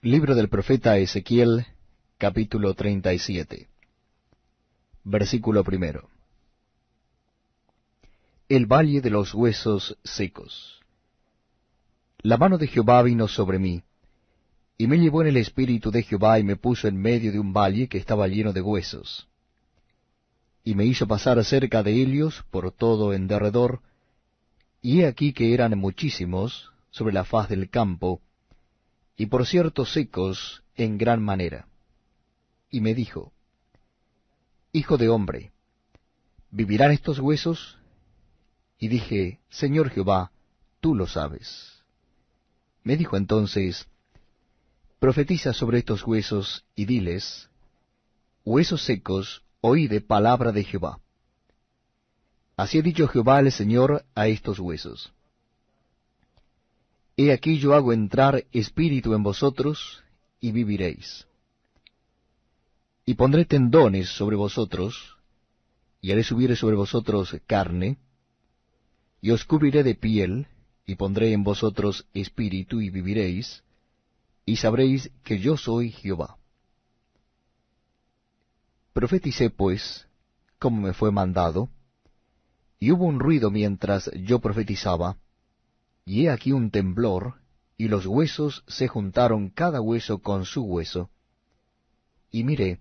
Libro del profeta Ezequiel, capítulo 37. Versículo 1. El valle de los huesos secos. La mano de Jehová vino sobre mí, y me llevó en el espíritu de Jehová, y me puso en medio de un valle que estaba lleno de huesos. Y me hizo pasar cerca de ellos por todo en derredor, y he aquí que eran muchísimos sobre la faz del campo, y por cierto secos en gran manera. Y me dijo: Hijo de hombre, ¿vivirán estos huesos? Y dije: Señor Jehová, tú lo sabes. Me dijo entonces: Profetiza sobre estos huesos, y diles: Huesos secos, oíd palabra de Jehová. Así ha dicho Jehová el Señor a estos huesos: He aquí yo hago entrar espíritu en vosotros, y viviréis. Y pondré tendones sobre vosotros, y haré subir sobre vosotros carne, y os cubriré de piel, y pondré en vosotros espíritu, y viviréis, y sabréis que yo soy Jehová. Profeticé pues, como me fue mandado, y hubo un ruido mientras yo profetizaba, y he aquí un temblor, y los huesos se juntaron cada hueso con su hueso. Y miré,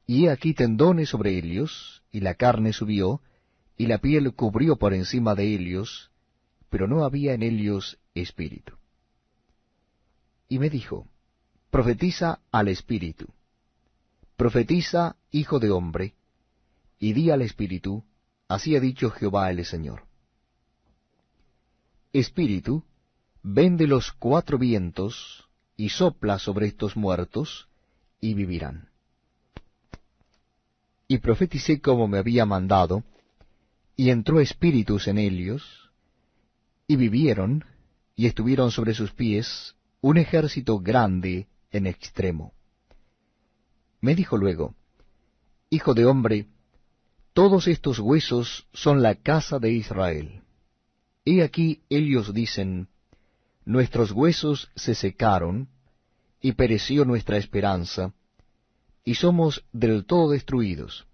y he aquí tendones sobre ellos, y la carne subió, y la piel cubrió por encima de ellos, pero no había en ellos espíritu. Y me dijo: Profetiza al espíritu. Profetiza, hijo de hombre, y di al espíritu: Así ha dicho Jehová el Señor. Espíritu, ven de los cuatro vientos, y sopla sobre estos muertos, y vivirán. Y profeticé como me había mandado, y entró espíritus en ellos, y vivieron, y estuvieron sobre sus pies un ejército grande en extremo. Me dijo luego: Hijo de hombre, todos estos huesos son la casa de Israel. He aquí ellos dicen: Nuestros huesos se secaron, y pereció nuestra esperanza, y somos del todo destruidos.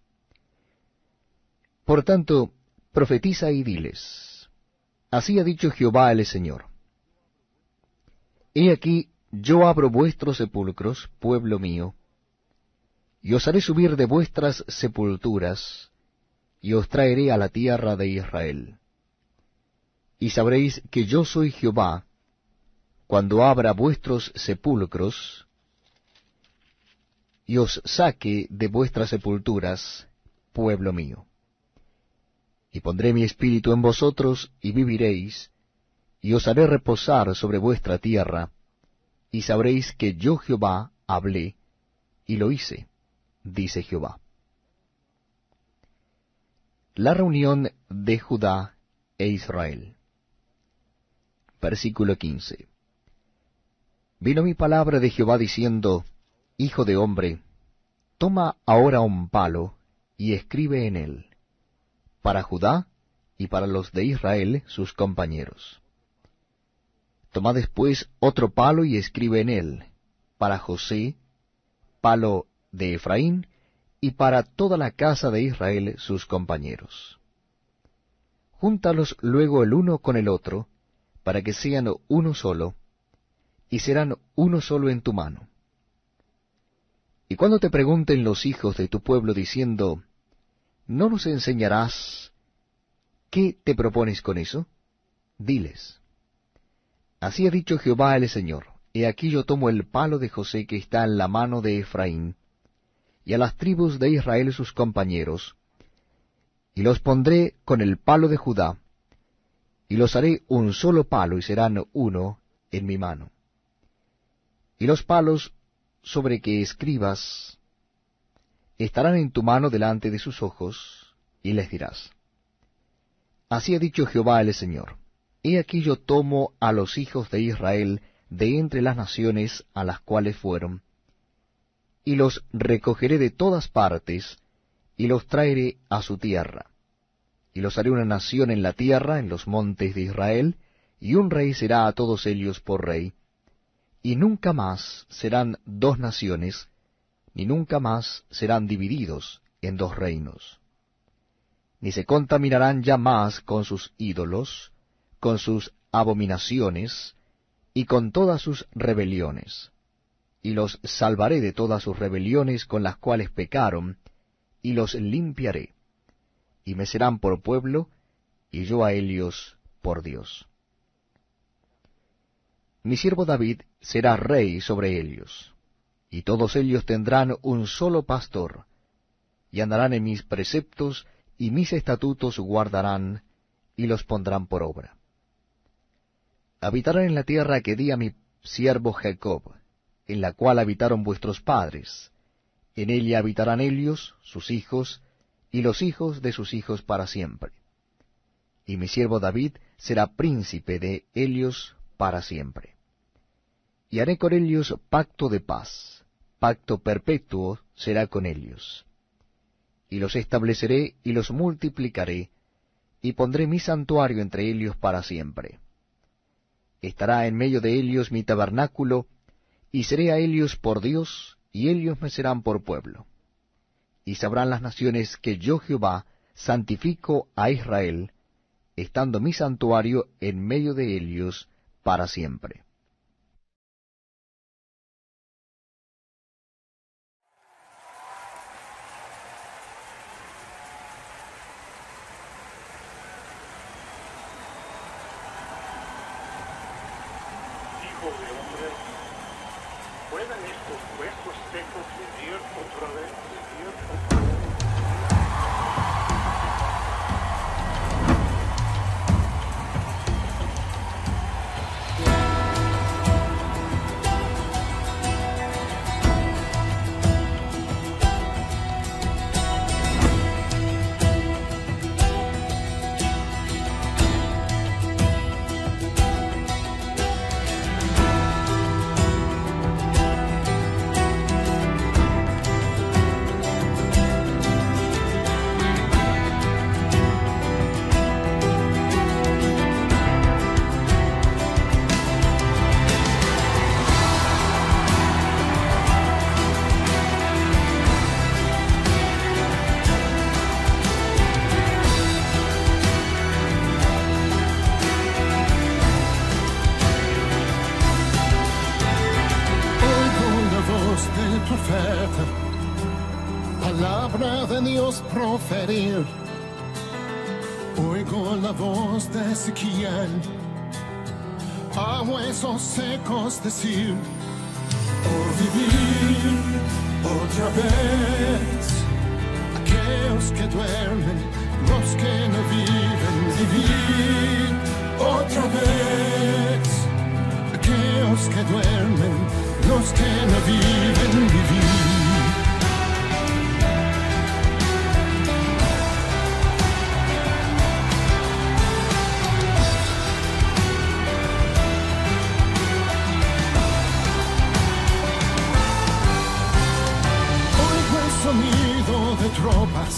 Por tanto, profetiza y diles: Así ha dicho Jehová el Señor. He aquí yo abro vuestros sepulcros, pueblo mío, y os haré subir de vuestras sepulturas, y os traeré a la tierra de Israel. Y sabréis que yo soy Jehová, cuando abra vuestros sepulcros, y os saque de vuestras sepulturas, pueblo mío. Y pondré mi espíritu en vosotros, y viviréis, y os haré reposar sobre vuestra tierra, y sabréis que yo Jehová hablé, y lo hice, dice Jehová. La reunión de Judá e Israel. Versículo 15. Vino mi palabra de Jehová diciendo: Hijo de hombre, toma ahora un palo, y escribe en él, para Judá y para los de Israel sus compañeros. Toma después otro palo, y escribe en él, para José, palo de Efraín, y para toda la casa de Israel sus compañeros. Júntalos luego el uno con el otro, para que sean uno solo, y serán uno solo en tu mano. Y cuando te pregunten los hijos de tu pueblo diciendo: ¿No nos enseñarás qué te propones con eso? Diles: Así ha dicho Jehová el Señor: He aquí yo tomo el palo de José que está en la mano de Efraín, y a las tribus de Israel sus compañeros, y los pondré con el palo de Judá, y los haré un solo palo, y serán uno en mi mano. Y los palos sobre que escribas estarán en tu mano delante de sus ojos, y les dirás: Así ha dicho Jehová el Señor: He aquí yo tomo a los hijos de Israel de entre las naciones a las cuales fueron, y los recogeré de todas partes, y los traeré a su tierra. Y los haré una nación en la tierra, en los montes de Israel, y un rey será a todos ellos por rey, y nunca más serán dos naciones, ni nunca más serán divididos en dos reinos. Ni se contaminarán ya más con sus ídolos, con sus abominaciones, y con todas sus rebeliones. Y los salvaré de todas sus rebeliones con las cuales pecaron, y los limpiaré. Y me serán por pueblo, y yo a ellos por Dios. Mi siervo David será rey sobre ellos, y todos ellos tendrán un solo pastor, y andarán en mis preceptos, y mis estatutos guardarán, y los pondrán por obra. Habitarán en la tierra que di a mi siervo Jacob, en la cual habitaron vuestros padres. En ella habitarán ellos, sus hijos, y los hijos de sus hijos para siempre. Y mi siervo David será príncipe de ellos para siempre. Y haré con ellos pacto de paz, pacto perpetuo será con ellos. Y los estableceré y los multiplicaré, y pondré mi santuario entre ellos para siempre. Estará en medio de ellos mi tabernáculo, y seré a ellos por Dios, y ellos me serán por pueblo. Y sabrán las naciones que yo Jehová santifico a Israel, estando mi santuario en medio de ellos para siempre. Hijo de hombre, ¿pueden estos huesos secos vivir otra vez? Profeta, palabra de Dios proferir. Oigo la voz de Ezequiel, a huesos secos decir: oh, vivir otra vez. Aquellos que duermen, los que no viven, vivir otra vez. Aquellos que duermen, los que no viven, vivir. Oigo el sonido de tropas,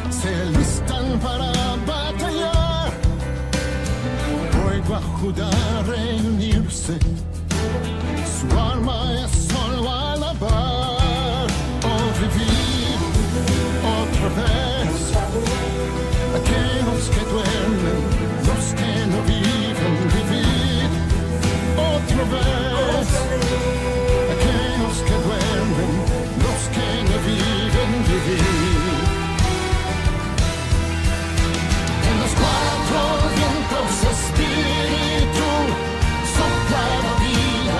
se alistan para batallar. Oigo a Judá reunirse, su alma es solo alabar. Oh, vivir otra vez. Aquellos que duermen, los que no viven, vivir otra vez. Aquellos que duermen, los que no viven, vivir. En los cuatro vientos espíritu sopla la vida.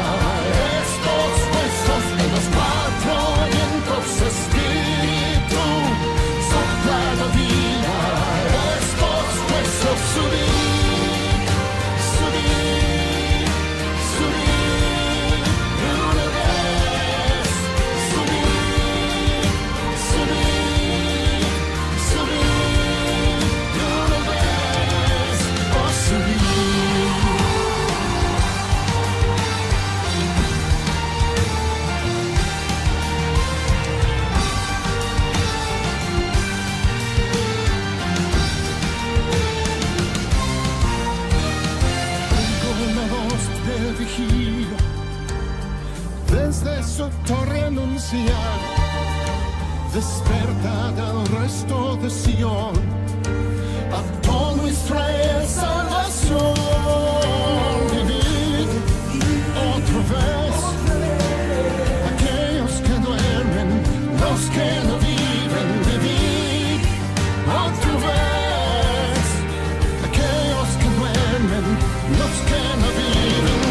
desde su torre anunciar, desperta del resto de Sion, a todo Israel salvación. Vivid otra vez aquellos que duermen, los que no viven. Vivid otra vez aquellos que duermen, los que no viven.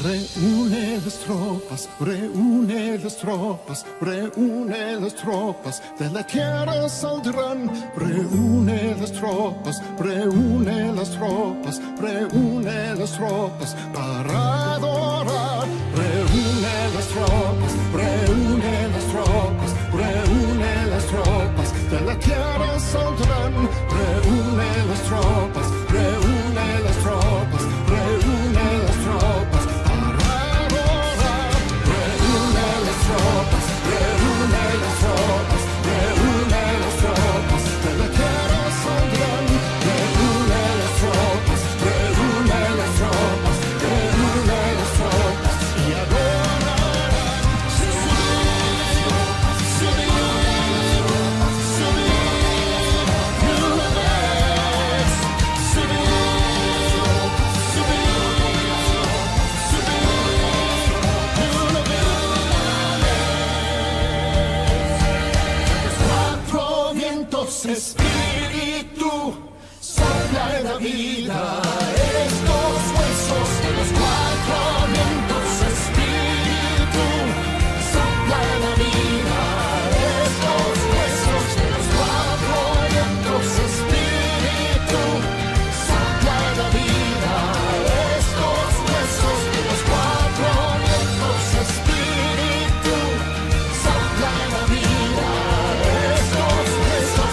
Reúne las tropas, reúne las tropas, reúne las tropas, de la tierra saldrán. Reúne las tropas, reúne las tropas, reúne las tropas para adorar. Reúne las tropas, reúne las tropas, reúne las tropas, de la tierra saldrán. Reúne las tropas, reúne las tropas, reúne las tropas. Espíritu, sopla en la vida estos huesos de los cuatro vientos. Espíritu, sopla en la vida estos huesos de los cuatro vientos. Espíritu, sopla en la vida estos huesos de los cuatro vientos. Espíritu, sopla en la vida estos huesos.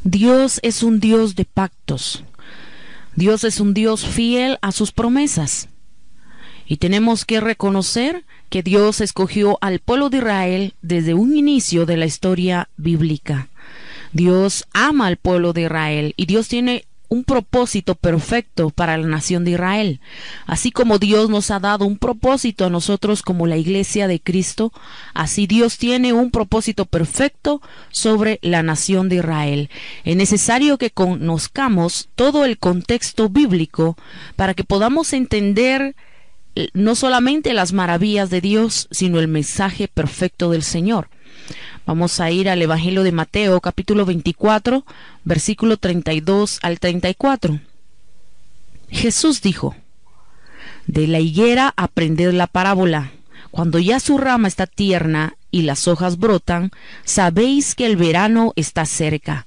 Dios es un Dios de pactos. Dios es un Dios fiel a sus promesas. Y tenemos que reconocer que Dios escogió al pueblo de Israel desde un inicio de la historia bíblica. Dios ama al pueblo de Israel y Dios tiene un propósito perfecto para la nación de Israel. Así como Dios nos ha dado un propósito a nosotros como la iglesia de Cristo, así Dios tiene un propósito perfecto sobre la nación de Israel. Es necesario que conozcamos todo el contexto bíblico para que podamos entender no solamente las maravillas de Dios, sino el mensaje perfecto del Señor. Vamos a ir al Evangelio de Mateo, capítulo 24, versículo 32 al 34. Jesús dijo: de la higuera aprended la parábola. Cuando ya su rama está tierna y las hojas brotan, sabéis que el verano está cerca.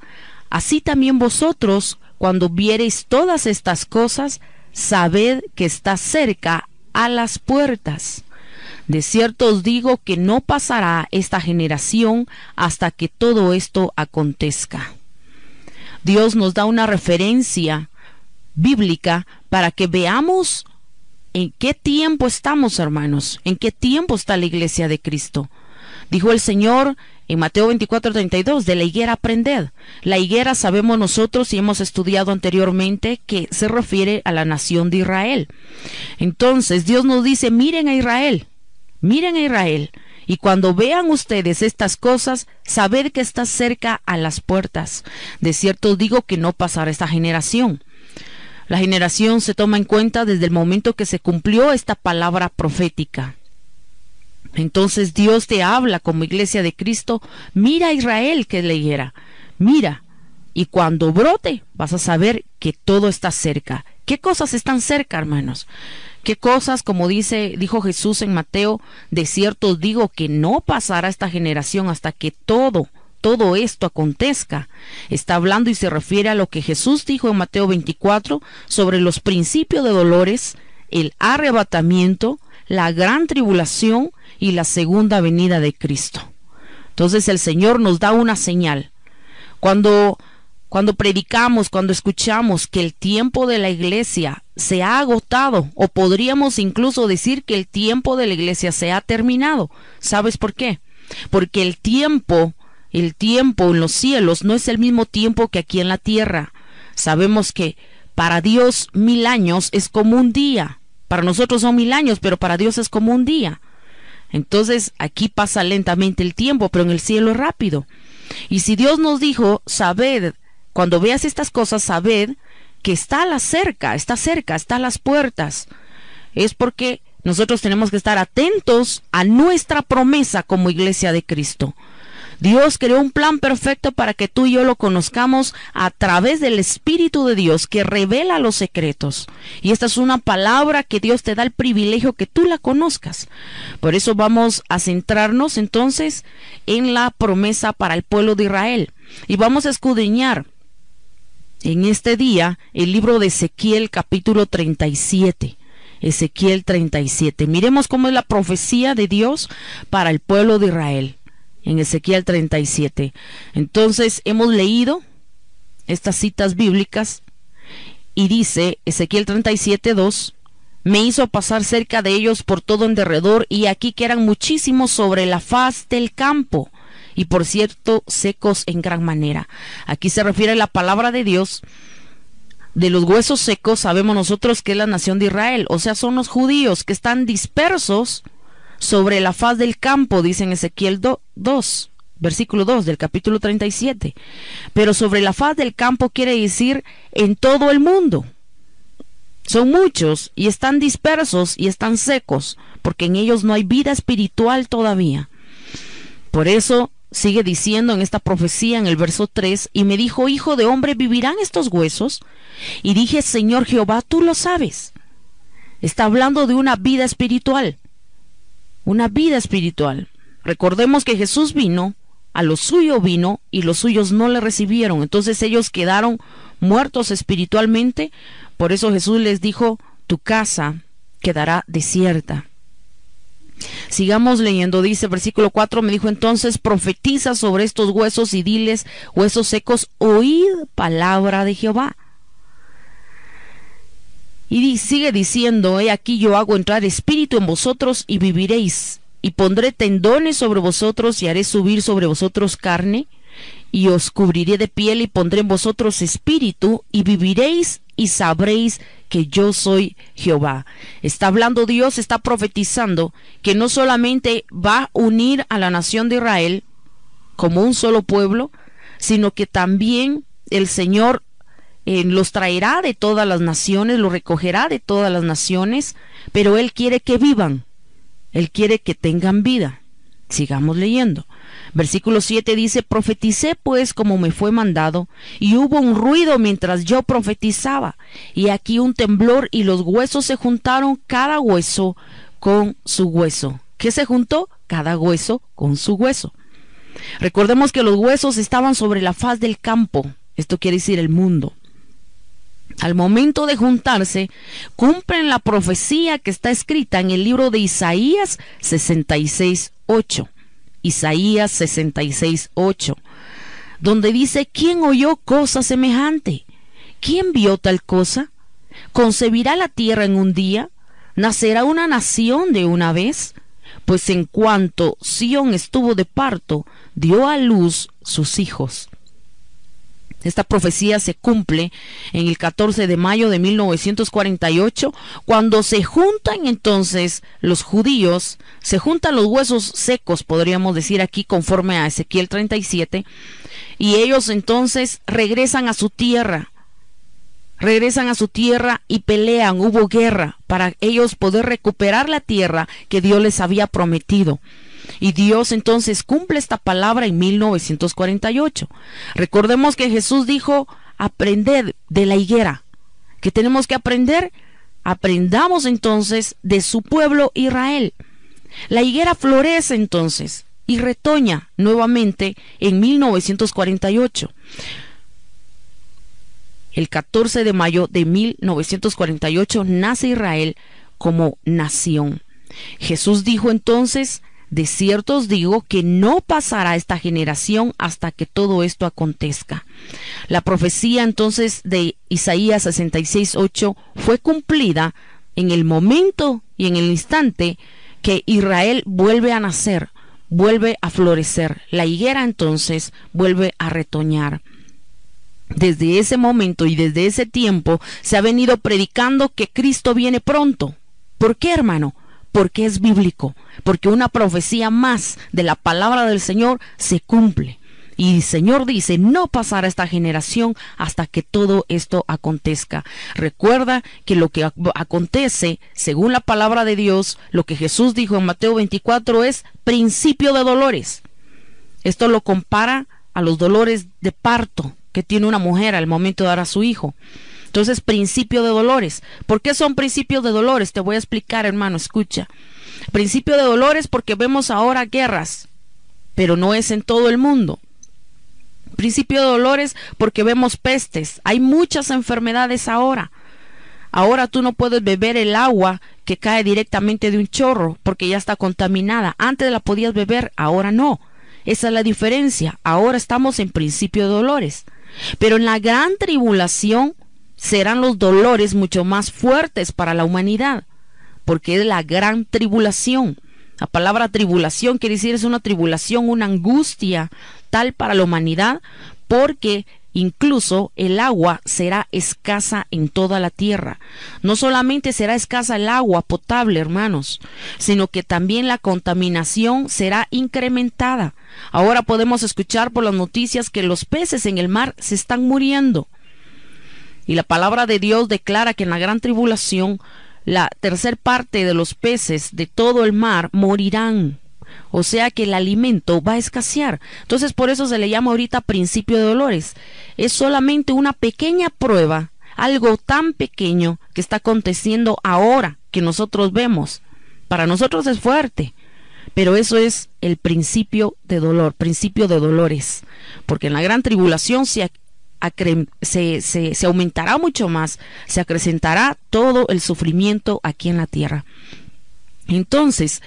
Así también vosotros, cuando viereis todas estas cosas, sabed que está cerca a las puertas. De cierto os digo que no pasará esta generación hasta que todo esto acontezca. Dios nos da una referencia bíblica para que veamos en qué tiempo estamos, hermanos, en qué tiempo está la iglesia de Cristo. Dijo el Señor en Mateo 24:32, de la higuera aprended. La higuera sabemos nosotros y hemos estudiado anteriormente que se refiere a la nación de Israel. Entonces Dios nos dice, miren a Israel Y cuando vean ustedes estas cosas, sabed que está cerca a las puertas. De cierto os digo que no pasará esta generación. La generación se toma en cuenta desde el momento que se cumplió esta palabra profética. Entonces Dios te habla como iglesia de Cristo. Mira a Israel que leyera. Mira. Y cuando brote, vas a saber que todo está cerca. ¿Qué cosas están cerca, hermanos? ¿Qué cosas, como dijo Jesús en Mateo? De cierto os digo que no pasará esta generación hasta que todo esto acontezca. Está hablando y se refiere a lo que Jesús dijo en Mateo 24 sobre los principios de dolores, el arrebatamiento, la gran tribulación y la segunda venida de Cristo. Entonces el Señor nos da una señal. Cuando predicamos, cuando escuchamos que el tiempo de la iglesia se ha agotado, o podríamos incluso decir que el tiempo de la iglesia se ha terminado. ¿Sabes por qué? Porque el tiempo en los cielos no es el mismo tiempo que aquí en la tierra. Sabemos que para Dios 1000 años es como un día. Para nosotros son 1000 años, pero para Dios es como un día. Entonces aquí pasa lentamente el tiempo, pero en el cielo es rápido. Y si Dios nos dijo, sabed, cuando veas estas cosas, sabed que está cerca, está a las puertas. Es porque nosotros tenemos que estar atentos a nuestra promesa como iglesia de Cristo. Dios creó un plan perfecto para que tú y yo lo conozcamos a través del Espíritu de Dios que revela los secretos. Y esta es una palabra que Dios te da el privilegio que tú la conozcas. Por eso vamos a centrarnos entonces en la promesa para el pueblo de Israel. Y vamos a escudriñar en este día el libro de Ezequiel capítulo 37. Ezequiel 37. Miremos cómo es la profecía de Dios para el pueblo de Israel. En Ezequiel 37. Entonces hemos leído estas citas bíblicas y dice Ezequiel 37:2: me hizo pasar cerca de ellos por todo en derredor, y aquí que eran muchísimos sobre la faz del campo, y por cierto secos en gran manera. Aquí se refiere a la palabra de Dios. De los huesos secos sabemos nosotros que es la nación de Israel, o sea, son los judíos que están dispersos sobre la faz del campo, dice en Ezequiel 2, versículo 2 del capítulo 37. Pero sobre la faz del campo quiere decir en todo el mundo. Son muchos y están dispersos y están secos, porque en ellos no hay vida espiritual todavía. Por eso sigue diciendo en esta profecía en el verso 3: y me dijo, hijo de hombre, ¿vivirán estos huesos? Y dije, Señor Jehová, tú lo sabes. Está hablando de una vida espiritual. Una vida espiritual. Recordemos que Jesús vino, a lo suyo vino, y los suyos no le recibieron. Entonces ellos quedaron muertos espiritualmente. Por eso Jesús les dijo, tu casa quedará desierta. Sigamos leyendo, dice versículo 4: me dijo entonces, profetiza sobre estos huesos y diles, huesos secos, oíd palabra de Jehová. Y sigue diciendo, he aquí yo hago entrar espíritu en vosotros y viviréis, y pondré tendones sobre vosotros y haré subir sobre vosotros carne, y os cubriré de piel y pondré en vosotros espíritu y viviréis y sabréis que yo soy Jehová. Está hablando Dios, está profetizando que no solamente va a unir a la nación de Israel como un solo pueblo, sino que también el Señor los traerá de todas las naciones, los recogerá de todas las naciones, pero Él quiere que vivan, Él quiere que tengan vida. Sigamos leyendo. Versículo 7 dice, profeticé pues como me fue mandado, y hubo un ruido mientras yo profetizaba, y aquí un temblor, y los huesos se juntaron, cada hueso con su hueso. ¿Qué se juntó? Cada hueso con su hueso. Recordemos que los huesos estaban sobre la faz del campo, esto quiere decir el mundo. Al momento de juntarse, cumplen la profecía que está escrita en el libro de Isaías 66:8. Isaías 66:8, donde dice, ¿quién oyó cosa semejante? ¿Quién vio tal cosa? ¿Concebirá la tierra en un día? ¿Nacerá una nación de una vez? Pues en cuanto Sión estuvo de parto, dio a luz sus hijos. Esta profecía se cumple en el 14 de mayo de 1948, cuando se juntan entonces los judíos, se juntan los huesos secos, podríamos decir aquí, conforme a Ezequiel 37, y ellos entonces regresan a su tierra y pelean, hubo guerra para ellos poder recuperar la tierra que Dios les había prometido. Y Dios entonces cumple esta palabra en 1948. Recordemos que Jesús dijo, aprended de la higuera. ¿Qué tenemos que aprender? Aprendamos entonces de su pueblo Israel. La higuera florece entonces y retoña nuevamente en 1948. El 14 de mayo de 1948 nace Israel como nación. Jesús dijo entonces, de cierto os digo que no pasará esta generación hasta que todo esto acontezca. La profecía entonces de Isaías 66:8 fue cumplida en el momento y en el instante que Israel vuelve a nacer, vuelve a florecer. La higuera entonces vuelve a retoñar. Desde ese momento y desde ese tiempo se ha venido predicando que Cristo viene pronto. ¿Por qué, hermano? Porque es bíblico, porque una profecía más de la palabra del Señor se cumple. Y el Señor dice, no pasará esta generación hasta que todo esto acontezca. Recuerda que lo que acontece, según la palabra de Dios, lo que Jesús dijo en Mateo 24 es principio de dolores. Esto lo compara a los dolores de parto que tiene una mujer al momento de dar a su hijo. Entonces, principio de dolores. ¿Por qué son principios de dolores? Te voy a explicar, hermano, escucha. Principio de dolores porque vemos ahora guerras, pero no es en todo el mundo. Principio de dolores porque vemos pestes. Hay muchas enfermedades ahora. Ahora tú no puedes beber el agua que cae directamente de un chorro porque ya está contaminada. Antes la podías beber, ahora no. Esa es la diferencia. Ahora estamos en principio de dolores. Pero en la gran tribulación serán los dolores mucho más fuertes para la humanidad, porque es la gran tribulación. La palabra tribulación quiere decir es una tribulación, una angustia tal para la humanidad, porque incluso el agua será escasa en toda la tierra. No solamente será escasa el agua potable, hermanos, sino que también la contaminación será incrementada. Ahora podemos escuchar por las noticias que los peces en el mar se están muriendo. Y la palabra de Dios declara que en la gran tribulación la tercer parte de los peces de todo el mar morirán. O sea que el alimento va a escasear. Entonces por eso se le llama ahorita principio de dolores. Es solamente una pequeña prueba, algo tan pequeño que está aconteciendo ahora que nosotros vemos. Para nosotros es fuerte, pero eso es el principio de dolor, principio de dolores. Porque en la gran tribulación se aumentará mucho más, se acrecentará todo el sufrimiento aquí en la tierra. Entonces,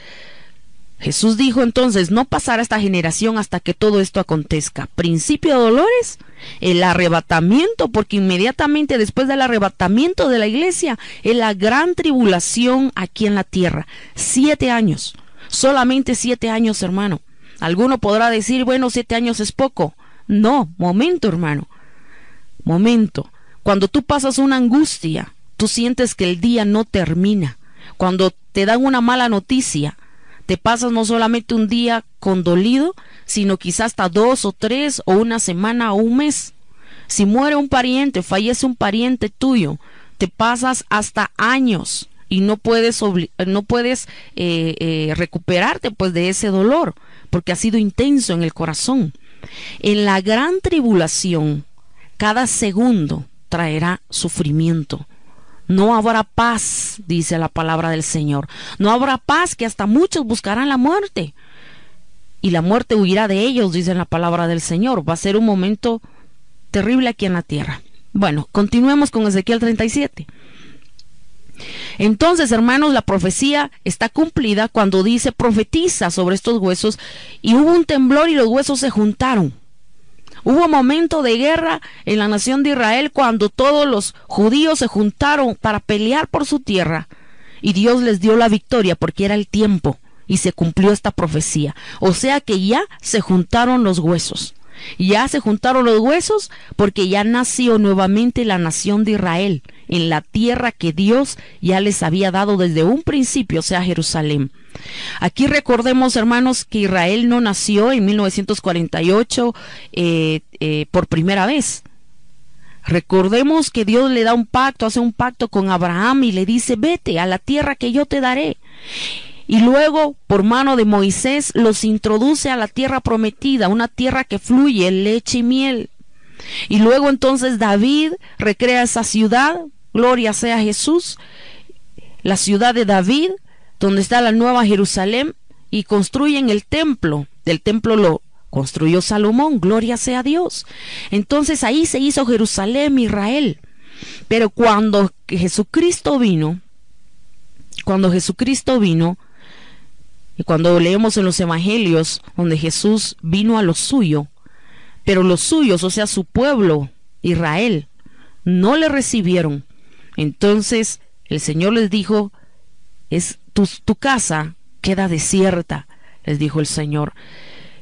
Jesús dijo entonces, no pasará esta generación hasta que todo esto acontezca. Principio de dolores, el arrebatamiento, porque inmediatamente después del arrebatamiento de la iglesia, es la gran tribulación aquí en la tierra. 7 años, solamente 7 años, hermano. Alguno podrá decir, bueno, 7 años es poco. No, momento, hermano. Momento, cuando tú pasas una angustia, tú sientes que el día no termina. Cuando te dan una mala noticia, te pasas no solamente un día condolido, sino quizás hasta 2 o 3 o una semana o un mes. Si muere un pariente, fallece un pariente tuyo, te pasas hasta años y no puedes recuperarte pues de ese dolor, porque ha sido intenso en el corazón. En la gran tribulación, cada segundo traerá sufrimiento. No habrá paz, dice la palabra del Señor. No habrá paz, que hasta muchos buscarán la muerte. Y la muerte huirá de ellos, dice la palabra del Señor. Va a ser un momento terrible aquí en la tierra. Bueno, continuemos con Ezequiel 37. Entonces, hermanos, la profecía está cumplida cuando dice, profetiza sobre estos huesos. Y hubo un temblor y los huesos se juntaron. Hubo un momento de guerra en la nación de Israel cuando todos los judíos se juntaron para pelear por su tierra. Y Dios les dio la victoria porque era el tiempo y se cumplió esta profecía. O sea que ya se juntaron los huesos. Ya se juntaron los huesos porque ya nació nuevamente la nación de Israel en la tierra que Dios ya les había dado desde un principio, o sea, Jerusalén. Aquí recordemos, hermanos, que Israel no nació en 1948 por primera vez. Recordemos que Dios le da un pacto, hace un pacto con Abraham y le dice: vete a la tierra que yo te daré. Y luego, por mano de Moisés, los introduce a la tierra prometida, una tierra que fluye leche y miel. Y luego entonces David recrea esa ciudad, gloria sea a Jesús, la ciudad de David, donde está la nueva Jerusalén, y construyen el templo. El templo lo construyó Salomón, gloria sea a Dios. Entonces ahí se hizo Jerusalén, Israel. Pero cuando Jesucristo vino, y cuando leemos en los evangelios donde Jesús vino a lo suyo, pero los suyos, o sea, su pueblo, Israel, no le recibieron. Entonces el Señor les dijo: tu casa queda desierta, les dijo el Señor.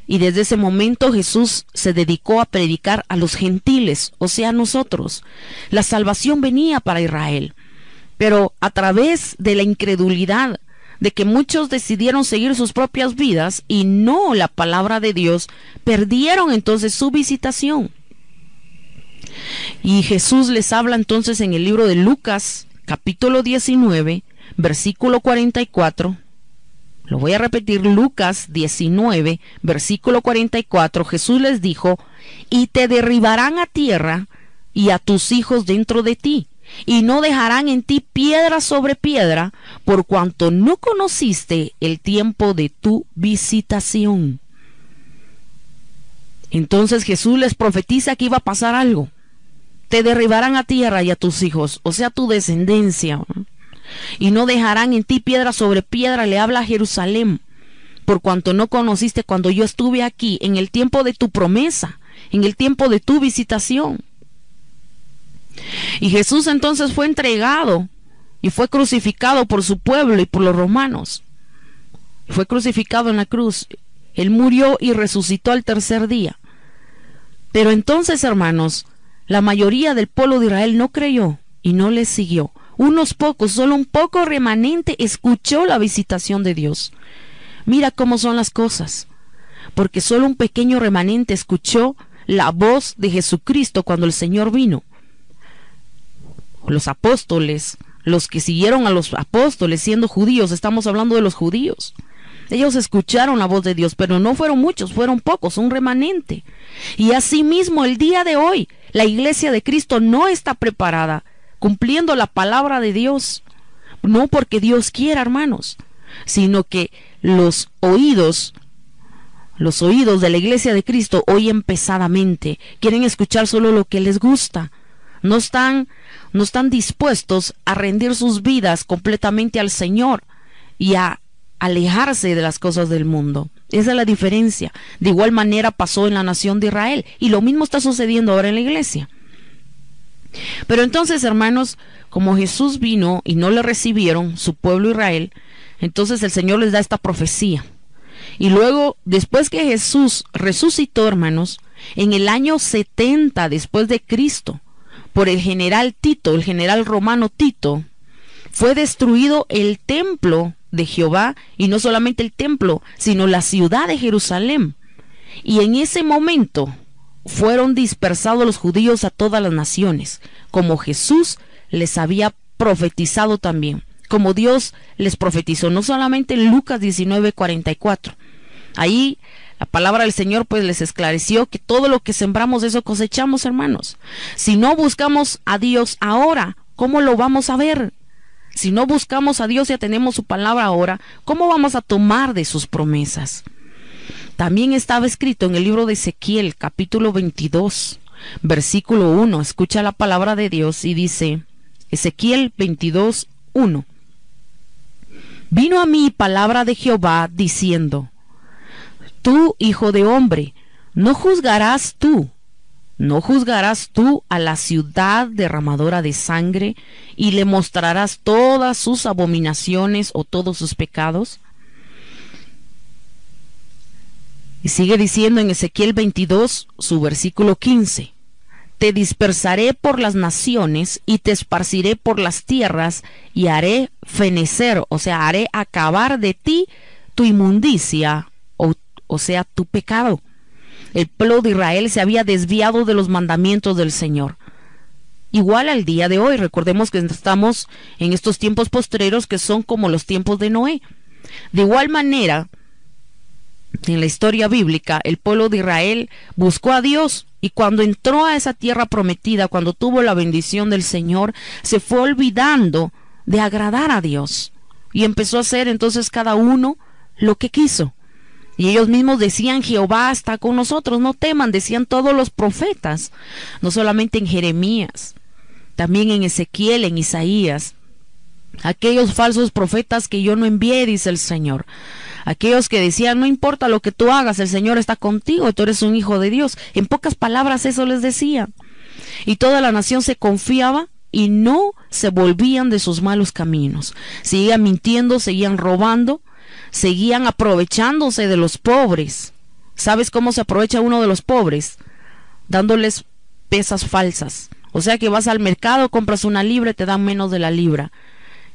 Y desde ese momento Jesús se dedicó a predicar a los gentiles, o sea, a nosotros. La salvación venía para Israel, pero a través de la incredulidad, de que muchos decidieron seguir sus propias vidas y no la palabra de Dios, perdieron entonces su visitación. Y Jesús les habla entonces en el libro de Lucas, capítulo 19, versículo 44. Lo voy a repetir, Lucas 19, versículo 44. Jesús les dijo: y te derribarán a tierra y a tus hijos dentro de ti, y no dejarán en ti piedra sobre piedra, por cuanto no conociste el tiempo de tu visitación. Entonces Jesús les profetiza que iba a pasar algo. Te derribarán a tierra y a tus hijos, o sea, tu descendencia, ¿no? Y no dejarán en ti piedra sobre piedra, le habla a Jerusalén, por cuanto no conociste cuando yo estuve aquí, en el tiempo de tu promesa, en el tiempo de tu visitación. Y Jesús entonces fue entregado y fue crucificado por su pueblo y por los romanos. Fue crucificado en la cruz. Él murió y resucitó al tercer día. Pero entonces, hermanos, la mayoría del pueblo de Israel no creyó y no le siguió. Unos pocos, solo un poco remanente escuchó la visitación de Dios. Mira cómo son las cosas, porque solo un pequeño remanente escuchó la voz de Jesucristo cuando el Señor vino. Los apóstoles, los que siguieron a los apóstoles siendo judíos, estamos hablando de los judíos, ellos escucharon la voz de Dios, pero no fueron muchos, fueron pocos, un remanente. Y asimismo el día de hoy la iglesia de Cristo no está preparada, cumpliendo la palabra de Dios, no porque Dios quiera, hermanos, sino que los oídos de la iglesia de Cristo oyen pesadamente, quieren escuchar solo lo que les gusta, no están dispuestos a rendir sus vidas completamente al Señor y a alejarse de las cosas del mundo. Esa es la diferencia. De igual manera pasó en la nación de Israel, y lo mismo está sucediendo ahora en la iglesia. Pero entonces, hermanos, como Jesús vino y no le recibieron, su pueblo Israel, entonces el Señor les da esta profecía. Y luego, después que Jesús resucitó, hermanos, en el año 70 después de Cristo, por el general Tito, el general romano Tito, fue destruido el templo de Jehová, y no solamente el templo, sino la ciudad de Jerusalén. Y en ese momento fueron dispersados los judíos a todas las naciones, como Jesús les había profetizado también, como Dios les profetizó, no solamente en Lucas 19:44. Ahí la palabra del Señor pues les esclareció que todo lo que sembramos, eso cosechamos, hermanos. Si no buscamos a Dios ahora, ¿cómo lo vamos a ver? Si no buscamos a Dios y tenemos su palabra ahora, ¿cómo vamos a tomar de sus promesas? También estaba escrito en el libro de Ezequiel, capítulo 22, versículo 1. Escucha la palabra de Dios y dice, Ezequiel 22, 1. Vino a mí palabra de Jehová diciendo: Tú, hijo de hombre, no juzgarás tú a la ciudad derramadora de sangre, y le mostrarás todas sus abominaciones o todos sus pecados. Y sigue diciendo en Ezequiel 22, su versículo 15. Te dispersaré por las naciones y te esparciré por las tierras y haré fenecer, o sea, haré acabar de ti tu inmundicia, o sea, tu pecado. El pueblo de Israel se había desviado de los mandamientos del Señor. Igual al día de hoy, recordemos que estamos en estos tiempos postreros que son como los tiempos de Noé. De igual manera, en la historia bíblica, el pueblo de Israel buscó a Dios y cuando entró a esa tierra prometida, cuando tuvo la bendición del Señor, se fue olvidando de agradar a Dios y empezó a hacer entonces cada uno lo que quiso. Y ellos mismos decían, Jehová está con nosotros, no teman, decían todos los profetas, no solamente en Jeremías, también en Ezequiel, en Isaías. Aquellos falsos profetas que yo no envié, dice el Señor. Aquellos que decían, no importa lo que tú hagas, el Señor está contigo, tú eres un hijo de Dios. En pocas palabras eso les decía. Y toda la nación se confiaba y no se volvían de sus malos caminos. Seguían mintiendo, seguían robando, seguían aprovechándose de los pobres. ¿Sabes cómo se aprovecha uno de los pobres? Dándoles pesas falsas. O sea que vas al mercado, compras una libra y te dan menos de la libra.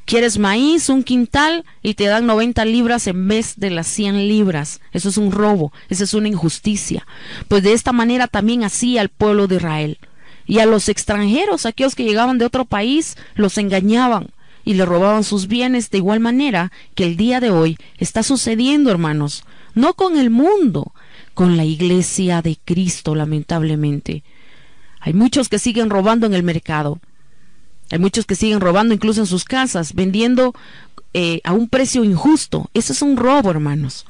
Quieres maíz, un quintal, y te dan 90 libras en vez de las 100 libras. Eso es un robo, eso es una injusticia. Pues de esta manera también hacía el pueblo de Israel. Y a los extranjeros, aquellos que llegaban de otro país, los engañaban y le robaban sus bienes de igual manera que el día de hoy está sucediendo, hermanos. No con el mundo, con la iglesia de Cristo, lamentablemente. Hay muchos que siguen robando en el mercado. Hay muchos que siguen robando incluso en sus casas, vendiendo a un precio injusto. Eso es un robo, hermanos.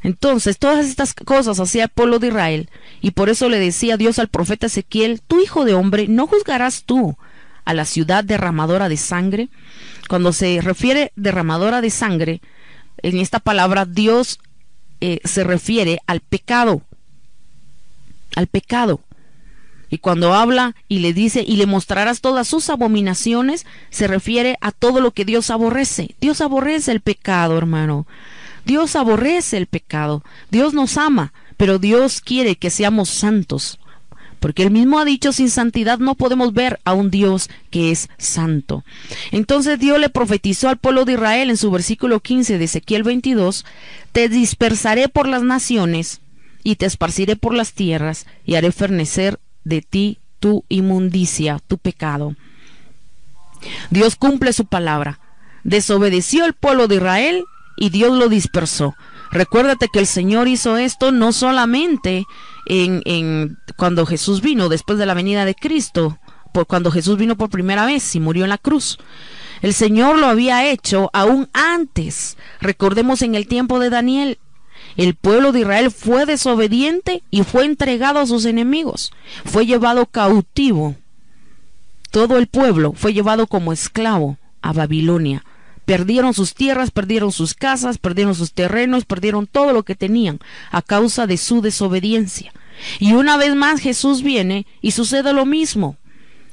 Entonces, todas estas cosas hacía el pueblo de Israel. Y por eso le decía Dios al profeta Ezequiel, tú, hijo de hombre, ¿no juzgarás tú a la ciudad derramadora de sangre? Cuando se refiere derramadora de sangre, en esta palabra Dios se refiere al pecado. Al pecado. Y cuando habla y le dice, y le mostrarás todas sus abominaciones, se refiere a todo lo que Dios aborrece. Dios aborrece el pecado, hermano. Dios aborrece el pecado. Dios nos ama, pero Dios quiere que seamos santos. Porque Él mismo ha dicho, sin santidad no podemos ver a un Dios que es santo. Entonces Dios le profetizó al pueblo de Israel en su versículo 15 de Ezequiel 22, te dispersaré por las naciones y te esparciré por las tierras y haré fenecer de ti tu inmundicia, tu pecado. Dios cumple su palabra. Desobedeció el pueblo de Israel y Dios lo dispersó. Recuérdate que el Señor hizo esto no solamente cuando Jesús vino, después de la venida de Cristo, cuando Jesús vino por primera vez y murió en la cruz. El Señor lo había hecho aún antes. Recordemos en el tiempo de Daniel. El pueblo de Israel fue desobediente y fue entregado a sus enemigos. Fue llevado cautivo. Todo el pueblo fue llevado como esclavo a Babilonia. Perdieron sus tierras, perdieron sus casas, perdieron sus terrenos, perdieron todo lo que tenían a causa de su desobediencia. Y una vez más Jesús viene y sucede lo mismo.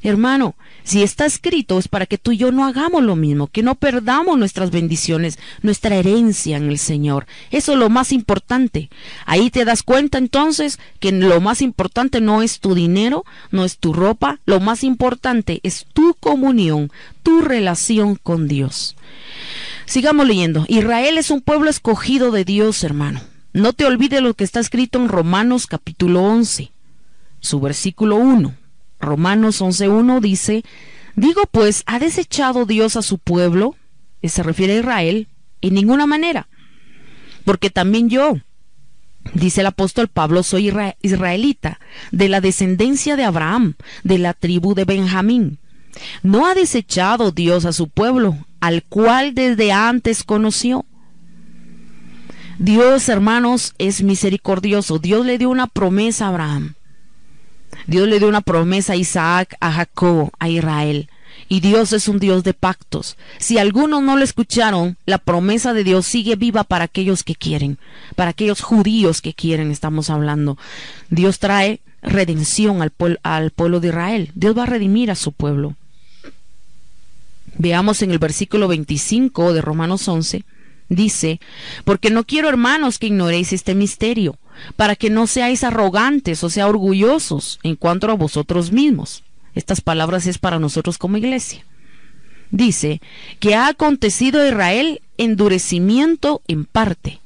Hermano, si está escrito es para que tú y yo no hagamos lo mismo, que no perdamos nuestras bendiciones, nuestra herencia en el Señor. Eso es lo más importante. Ahí te das cuenta entonces que lo más importante no es tu dinero, no es tu ropa, lo más importante es tu comunión, tu relación con Dios. Sigamos leyendo. Israel es un pueblo escogido de Dios, hermano. No te olvides lo que está escrito en Romanos capítulo 11, su versículo 1. Romanos 11:1 dice, digo pues, ¿ha desechado Dios a su pueblo? Se refiere a Israel, en ninguna manera. Porque también yo, dice el apóstol Pablo, soy israelita, de la descendencia de Abraham, de la tribu de Benjamín. ¿No ha desechado Dios a su pueblo, al cual desde antes conoció? Dios, hermanos, es misericordioso. Dios le dio una promesa a Abraham. Dios le dio una promesa a Isaac, a Jacob, a Israel. Y Dios es un Dios de pactos. Si algunos no lo escucharon, la promesa de Dios sigue viva para aquellos que quieren. Para aquellos judíos que quieren, estamos hablando. Dios trae redención al pueblo de Israel. Dios va a redimir a su pueblo. Veamos en el versículo 25 de Romanos 11. Dice, porque no quiero, hermanos, que ignoréis este misterio, para que no seáis arrogantes, o sea, orgullosos en cuanto a vosotros mismos. Estas palabras es para nosotros como iglesia. Dice que ha acontecido a Israel endurecimiento en parte,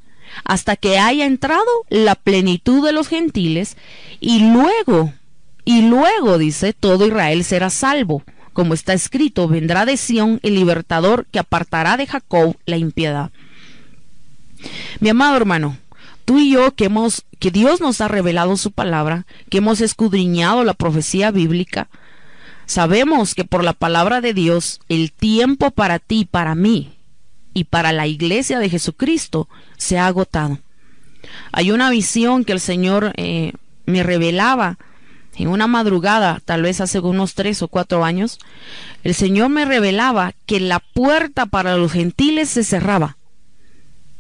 hasta que haya entrado la plenitud de los gentiles, y luego, dice, todo Israel será salvo. Como está escrito, vendrá de Sión el libertador que apartará de Jacob la impiedad. Mi amado hermano, tú y yo que Dios nos ha revelado su palabra, que hemos escudriñado la profecía bíblica, sabemos que por la palabra de Dios, el tiempo para ti, para mí y para la iglesia de Jesucristo se ha agotado. Hay una visión que el Señor me revelaba en una madrugada, tal vez hace unos 3 o 4 años. El Señor me revelaba que la puerta para los gentiles se cerraba.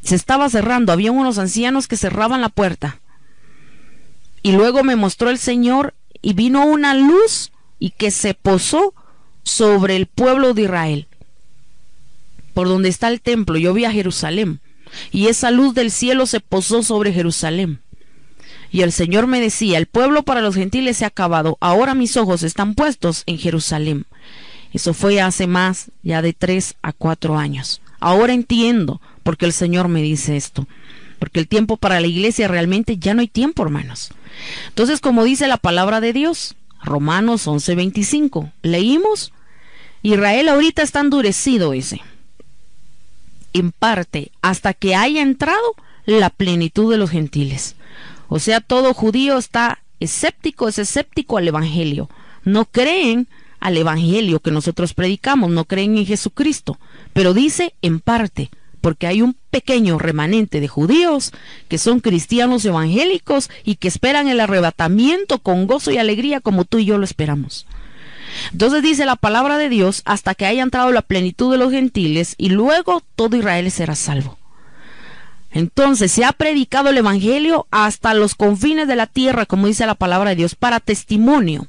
Se estaba cerrando, había unos ancianos que cerraban la puerta. Y luego me mostró el Señor y vino una luz y que se posó sobre el pueblo de Israel. Por donde está el templo, yo vi a Jerusalén, y esa luz del cielo se posó sobre Jerusalén. Y el Señor me decía, el pueblo para los gentiles se ha acabado, ahora mis ojos están puestos en Jerusalén. Eso fue hace más ya de 3 a 4 años. Ahora entiendo por qué el Señor me dice esto, porque el tiempo para la iglesia realmente ya no hay tiempo, hermanos. Entonces, como dice la palabra de Dios, Romanos 11:25, leímos, Israel ahorita está endurecido, dice, en parte, hasta que haya entrado la plenitud de los gentiles. O sea, todo judío está escéptico, es escéptico al evangelio. No creen al evangelio que nosotros predicamos, no creen en Jesucristo. Pero dice en parte, porque hay un pequeño remanente de judíos que son cristianos evangélicos y que esperan el arrebatamiento con gozo y alegría como tú y yo lo esperamos. Entonces dice la palabra de Dios, hasta que haya entrado la plenitud de los gentiles, y luego todo Israel será salvo. Entonces se ha predicado el evangelio hasta los confines de la tierra, como dice la palabra de Dios, para testimonio.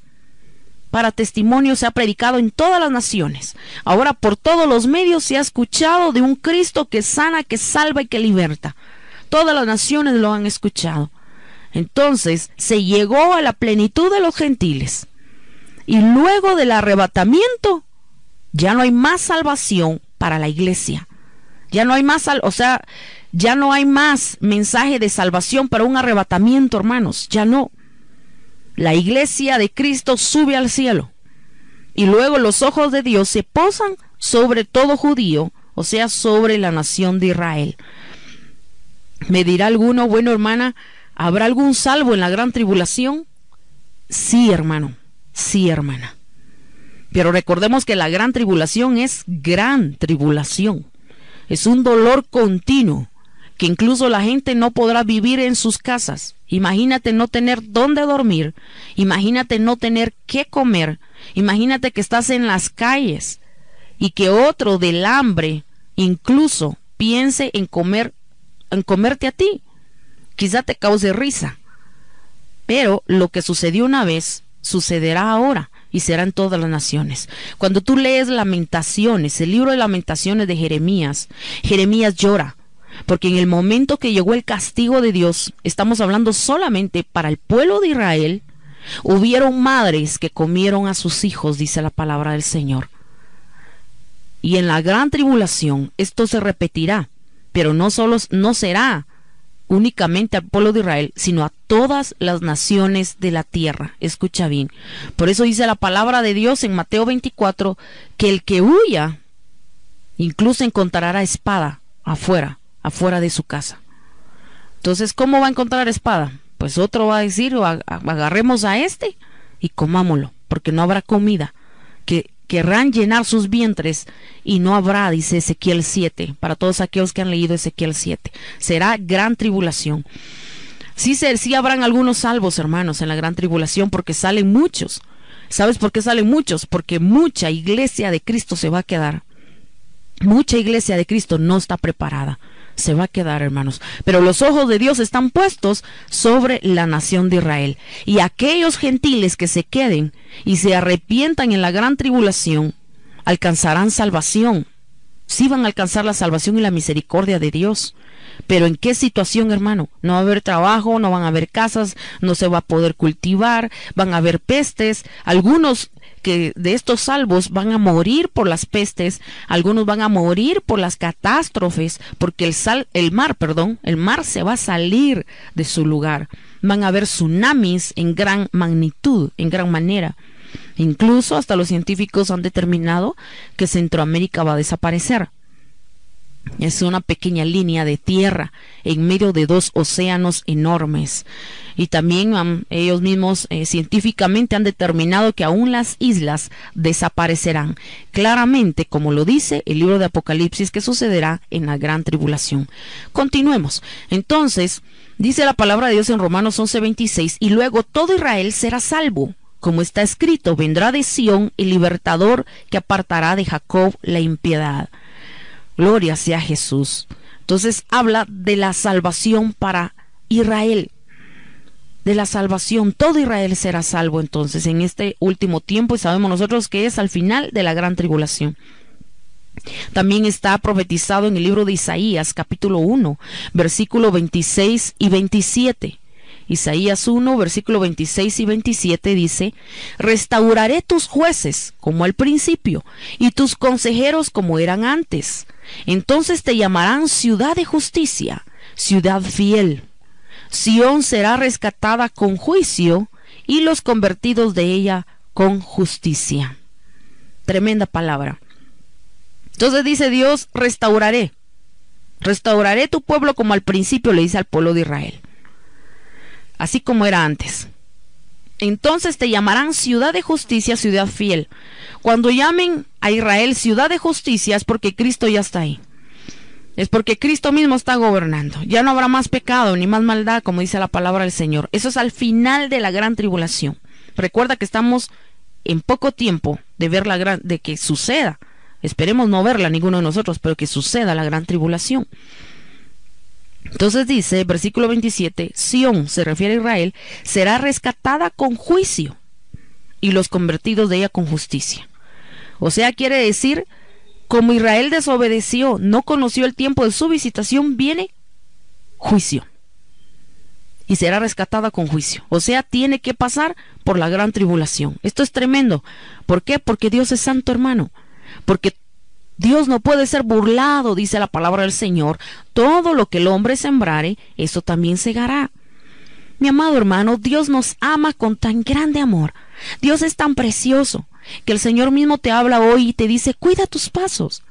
Para testimonio se ha predicado en todas las naciones. Ahora por todos los medios se ha escuchado de un Cristo que sana, que salva y que liberta. Todas las naciones lo han escuchado. Entonces se llegó a la plenitud de los gentiles. Y luego del arrebatamiento, ya no hay más salvación para la iglesia. Ya no hay más, ya no hay más mensaje de salvación para un arrebatamiento, hermanos. Ya no. La iglesia de Cristo sube al cielo. Y luego los ojos de Dios se posan sobre todo judío, o sea, sobre la nación de Israel. Me dirá alguno, bueno, hermana, ¿habrá algún salvo en la gran tribulación? Sí, hermano. Sí, hermana. Pero recordemos que la gran tribulación es gran tribulación. Es un dolor continuo, que incluso la gente no podrá vivir en sus casas. Imagínate no tener dónde dormir, imagínate no tener qué comer, imagínate que estás en las calles y que otro del hambre incluso piense en comerte a ti. Quizá te cause risa, pero lo que sucedió una vez sucederá ahora y será en todas las naciones. Cuando tú lees Lamentaciones, el libro de Lamentaciones de Jeremías, Jeremías llora, porque en el momento que llegó el castigo de Dios, estamos hablando solamente para el pueblo de Israel, hubieron madres que comieron a sus hijos, dice la palabra del Señor. Y en la gran tribulación esto se repetirá, pero no será únicamente al pueblo de Israel, sino a todas las naciones de la tierra. Escucha bien. Por eso dice la palabra de Dios en Mateo 24, que el que huya, incluso encontrará espada afuera de su casa. Entonces, ¿cómo va a encontrar espada? Pues otro va a decir, agarremos a este y comámoslo, porque no habrá comida. Que querrán llenar sus vientres y no habrá, dice Ezequiel 7, para todos aquellos que han leído Ezequiel 7. Será gran tribulación. Sí habrán algunos salvos, hermanos, en la gran tribulación, porque salen muchos. ¿Sabes por qué salen muchos? Porque mucha iglesia de Cristo se va a quedar. Mucha iglesia de Cristo no está preparada. Se va a quedar, hermanos. Pero los ojos de Dios están puestos sobre la nación de Israel. Y aquellos gentiles que se queden y se arrepientan en la gran tribulación, alcanzarán salvación. Sí van a alcanzar la salvación y la misericordia de Dios. Pero ¿en qué situación, hermano? No va a haber trabajo, no van a haber casas, no se va a poder cultivar, van a haber pestes. Algunos que de estos salvos van a morir por las pestes, algunos van a morir por las catástrofes, porque el mar se va a salir de su lugar. Van a haber tsunamis en gran magnitud, en gran manera. Incluso hasta los científicos han determinado que Centroamérica va a desaparecer. Es una pequeña línea de tierra en medio de dos océanos enormes. Y también ellos mismos científicamente han determinado que aún las islas desaparecerán. Claramente, como lo dice el libro de Apocalipsis, que sucederá en la gran tribulación. Continuemos. Entonces, dice la palabra de Dios en Romanos 11:26, y luego todo Israel será salvo. Como está escrito, vendrá de Sión el libertador que apartará de Jacob la impiedad. Gloria sea Jesús. Entonces habla de la salvación para Israel. De la salvación. Todo Israel será salvo entonces en este último tiempo, y sabemos nosotros que es al final de la gran tribulación. También está profetizado en el libro de Isaías, capítulo 1, versículo 26 y 27. Isaías 1, versículo 26 y 27 dice: restauraré tus jueces como al principio, y tus consejeros como eran antes. Entonces te llamarán ciudad de justicia, ciudad fiel. Sión será rescatada con juicio, y los convertidos de ella con justicia. Tremenda palabra. Entonces dice Dios: restauraré tu pueblo como al principio, le dice al pueblo de Israel, así como era antes. Entonces te llamarán ciudad de justicia, ciudad fiel. Cuando llamen a Israel ciudad de justicia, es porque Cristo ya está ahí. Es porque Cristo mismo está gobernando. Ya no habrá más pecado ni más maldad, como dice la palabra del Señor. Eso es al final de la gran tribulación. Recuerda que estamos en poco tiempo de ver de que suceda. Esperemos no verla ninguno de nosotros, pero que suceda la gran tribulación. Entonces dice, versículo 27, Sión, se refiere a Israel, será rescatada con juicio, y los convertidos de ella con justicia. O sea, quiere decir, como Israel desobedeció, no conoció el tiempo de su visitación, viene juicio. Y será rescatada con juicio. O sea, tiene que pasar por la gran tribulación. Esto es tremendo. ¿Por qué? Porque Dios es santo, hermano. Porque Dios no puede ser burlado, dice la palabra del Señor. Todo lo que el hombre sembrare, eso también segará. Mi amado hermano, Dios nos ama con tan grande amor. Dios es tan precioso que el Señor mismo te habla hoy y te dice: cuida tus pasos.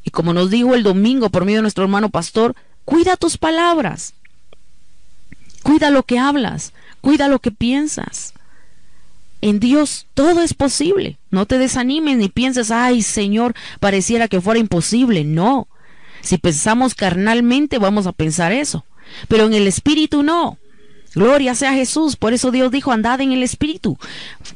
Y como nos dijo el domingo por medio de nuestro hermano pastor, cuida tus palabras. Cuida lo que hablas, cuida lo que piensas. En Dios todo es posible. No te desanimes ni pienses: ay, Señor, pareciera que fuera imposible. No. Si pensamos carnalmente vamos a pensar eso, pero en el Espíritu no. Gloria sea a Jesús. Por eso Dios dijo: andad en el Espíritu.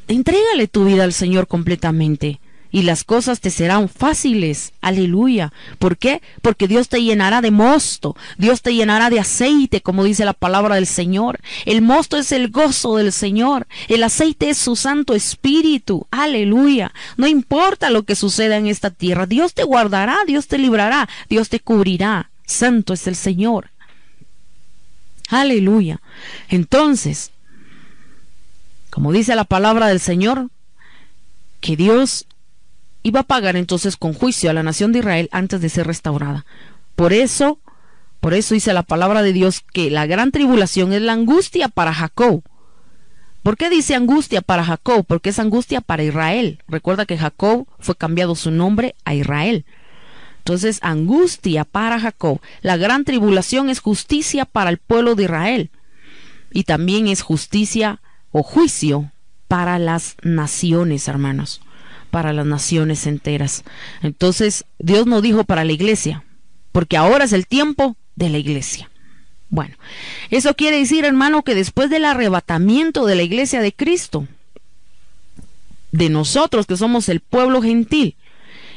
Entrégale tu vida al Señor completamente, y las cosas te serán fáciles. Aleluya. ¿Por qué? Porque Dios te llenará de mosto, Dios te llenará de aceite, como dice la palabra del Señor. El mosto es el gozo del Señor, el aceite es su Santo Espíritu. Aleluya. No importa lo que suceda en esta tierra, Dios te guardará, Dios te librará, Dios te cubrirá. Santo es el Señor. Aleluya. Entonces, como dice la palabra del Señor, que Dios iba a pagar entonces con juicio a la nación de Israel antes de ser restaurada. Por eso dice la palabra de Dios que la gran tribulación es la angustia para Jacob. ¿Por qué dice angustia para Jacob? Porque es angustia para Israel. Recuerda que Jacob fue cambiado su nombre a Israel. Entonces, angustia para Jacob. La gran tribulación es justicia para el pueblo de Israel. Y también es justicia o juicio para las naciones, hermanos. Para las naciones enteras. Entonces, Dios no dijo para la iglesia, porque ahora es el tiempo de la iglesia. Bueno, eso quiere decir, hermano, que después del arrebatamiento de la iglesia de Cristo, de nosotros que somos el pueblo gentil,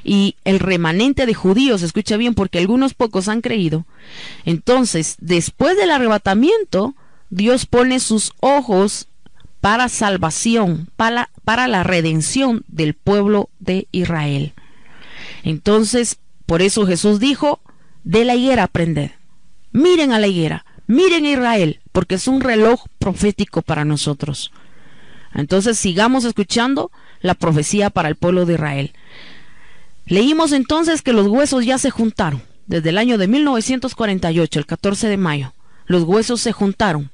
y el remanente de judíos, escucha bien, porque algunos pocos han creído. Entonces, después del arrebatamiento, Dios pone sus ojos para salvación, para la redención del pueblo de Israel. Entonces, por eso Jesús dijo: de la higuera aprended. miren a la higuera, miren a Israel, porque es un reloj profético para nosotros. Entonces sigamos escuchando la profecía para el pueblo de Israel. Leímos entonces que los huesos ya se juntaron. Desde el año de 1948, el 14 de mayo, los huesos se juntaron.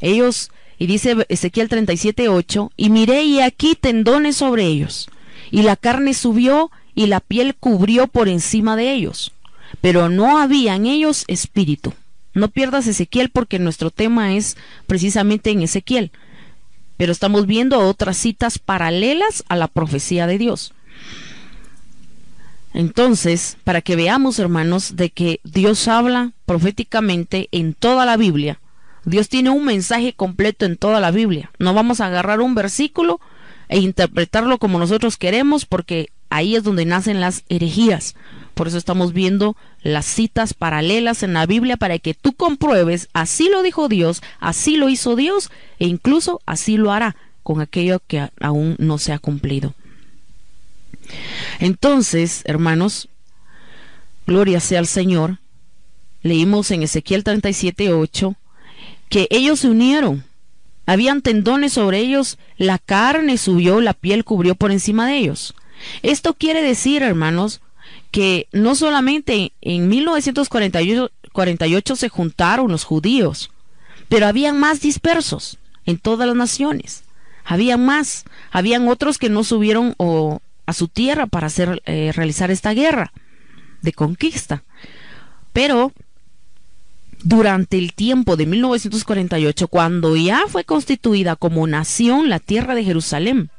Ellos, y dice Ezequiel 37:8, y miré y aquí tendones sobre ellos, y la carne subió y la piel cubrió por encima de ellos, pero no había en ellos espíritu. No pierdas Ezequiel porque nuestro tema es precisamente en Ezequiel, pero estamos viendo otras citas paralelas a la profecía de Dios. Entonces, para que veamos, hermanos, de que Dios habla proféticamente en toda la Biblia. Dios tiene un mensaje completo en toda la Biblia. No vamos a agarrar un versículo e interpretarlo como nosotros queremos, porque ahí es donde nacen las herejías. Por eso estamos viendo las citas paralelas en la Biblia, para que tú compruebes, así lo dijo Dios, así lo hizo Dios, e incluso así lo hará con aquello que aún no se ha cumplido. Entonces, hermanos, gloria sea al Señor. Leímos en Ezequiel 37:8 que ellos se unieron, habían tendones sobre ellos, la carne subió, la piel cubrió por encima de ellos. Esto quiere decir, hermanos, que no solamente en 1948 se juntaron los judíos, pero habían más dispersos en todas las naciones. Habían más, habían otros que no subieron a su tierra para realizar esta guerra de conquista. Pero durante el tiempo de 1948, cuando ya fue constituida como nación la tierra de Jerusalén,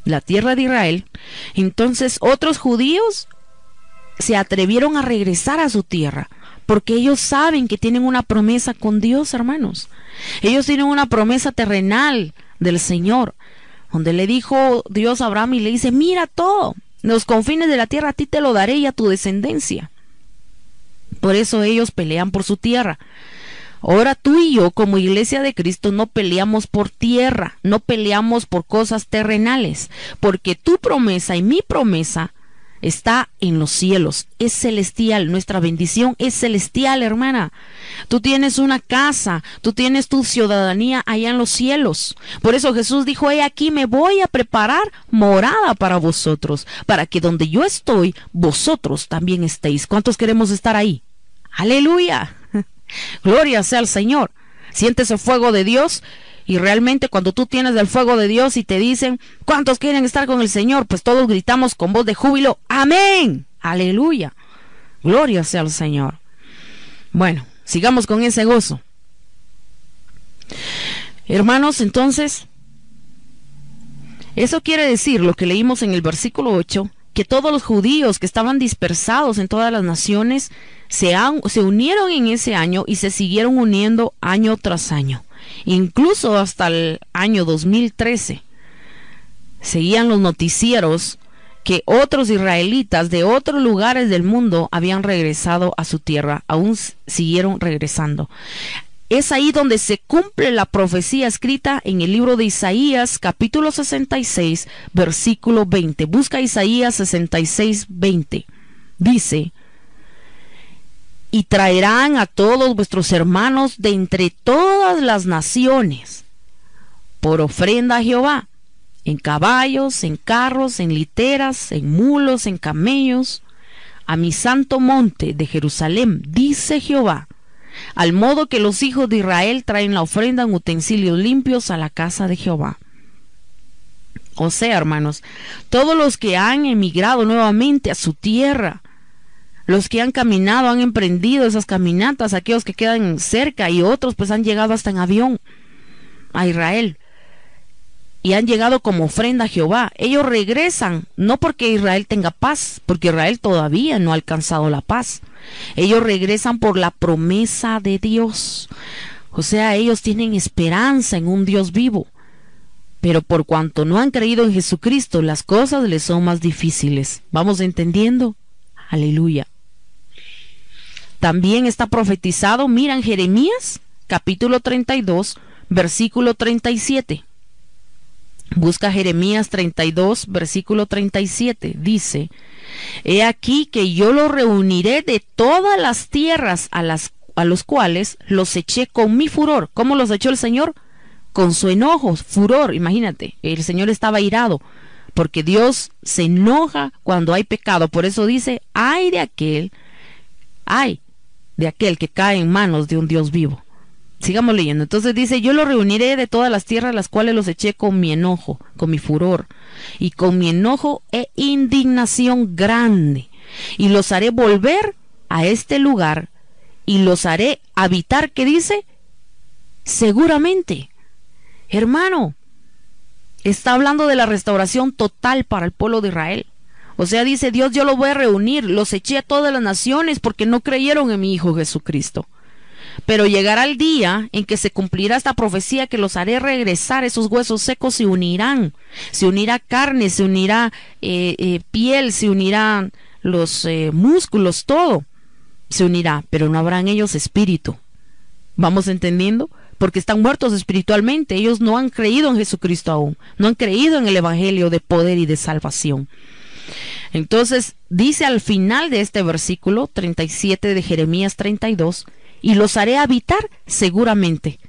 la tierra de Israel, entonces otros judíos se atrevieron a regresar a su tierra, porque ellos saben que tienen una promesa con Dios, hermanos. Ellos tienen una promesa terrenal del Señor, donde le dijo Dios a Abraham y le dice: mira todo, los confines de la tierra a ti te lo daré y a tu descendencia. Por eso ellos pelean por su tierra. Ahora tú y yo, como iglesia de Cristo, no peleamos por tierra, no peleamos por cosas terrenales, porque tu promesa y mi promesa está en los cielos, es celestial. Nuestra bendición es celestial, hermana. Tú tienes una casa, tú tienes tu ciudadanía allá en los cielos. Por eso Jesús dijo: he aquí me voy a preparar morada para vosotros, para que donde yo estoy, vosotros también estéis. ¿Cuántos queremos estar ahí? Aleluya. Gloria sea al Señor. Sientes el fuego de Dios. Y realmente cuando tú tienes el fuego de Dios y te dicen: ¿cuántos quieren estar con el Señor? Pues todos gritamos con voz de júbilo: amén, aleluya, gloria sea al Señor. Bueno, sigamos con ese gozo, hermanos. Entonces, eso quiere decir lo que leímos en el versículo 8, que todos los judíos que estaban dispersados en todas las naciones se unieron en ese año y se siguieron uniendo año tras año. Incluso hasta el año 2013 seguían los noticieros que otros israelitas de otros lugares del mundo habían regresado a su tierra, aún siguieron regresando. Es ahí donde se cumple la profecía escrita en el libro de Isaías, capítulo 66, versículo 20. Busca Isaías 66, 20. Dice: y traerán a todos vuestros hermanos de entre todas las naciones por ofrenda a Jehová, en caballos, en carros, en literas, en mulos, en camellos, a mi santo monte de Jerusalén, dice Jehová, al modo que los hijos de Israel traen la ofrenda en utensilios limpios a la casa de Jehová. O sea, hermanos, todos los que han emigrado nuevamente a su tierra, los que han caminado, han emprendido esas caminatas, aquellos que quedan cerca y otros pues han llegado hasta en avión a Israel y han llegado como ofrenda a Jehová. Ellos regresan no porque Israel tenga paz, porque Israel todavía no ha alcanzado la paz. Ellos regresan por la promesa de Dios. O sea, ellos tienen esperanza en un Dios vivo, pero por cuanto no han creído en Jesucristo, las cosas les son más difíciles. ¿Vamos entendiendo? Aleluya. También está profetizado, mira, en Jeremías, capítulo 32, versículo 37. Busca Jeremías 32, versículo 37. Dice: he aquí que yo los reuniré de todas las tierras a los cuales los eché con mi furor. ¿Cómo los echó el Señor? Con su enojo, furor. Imagínate, el Señor estaba irado, porque Dios se enoja cuando hay pecado. Por eso dice: ay de aquel que cae en manos de un Dios vivo. Sigamos leyendo. Entonces dice: yo los reuniré de todas las tierras las cuales los eché con mi enojo, con mi furor, y con mi enojo e indignación grande, y los haré volver a este lugar, y los haré habitar, ¿qué dice? Seguramente. Hermano, está hablando de la restauración total para el pueblo de Israel. O sea, dice Dios: yo los voy a reunir, los eché a todas las naciones porque no creyeron en mi Hijo Jesucristo. Pero llegará el día en que se cumplirá esta profecía, que los haré regresar, esos huesos secos se unirán, se unirá carne, se unirá piel, se unirán los músculos, todo se unirá, pero no habrá en ellos espíritu. ¿Vamos entendiendo? Porque están muertos espiritualmente. Ellos no han creído en Jesucristo aún, no han creído en el evangelio de poder y de salvación. Entonces dice al final de este versículo 37 de Jeremías 32: y los haré habitar seguramente.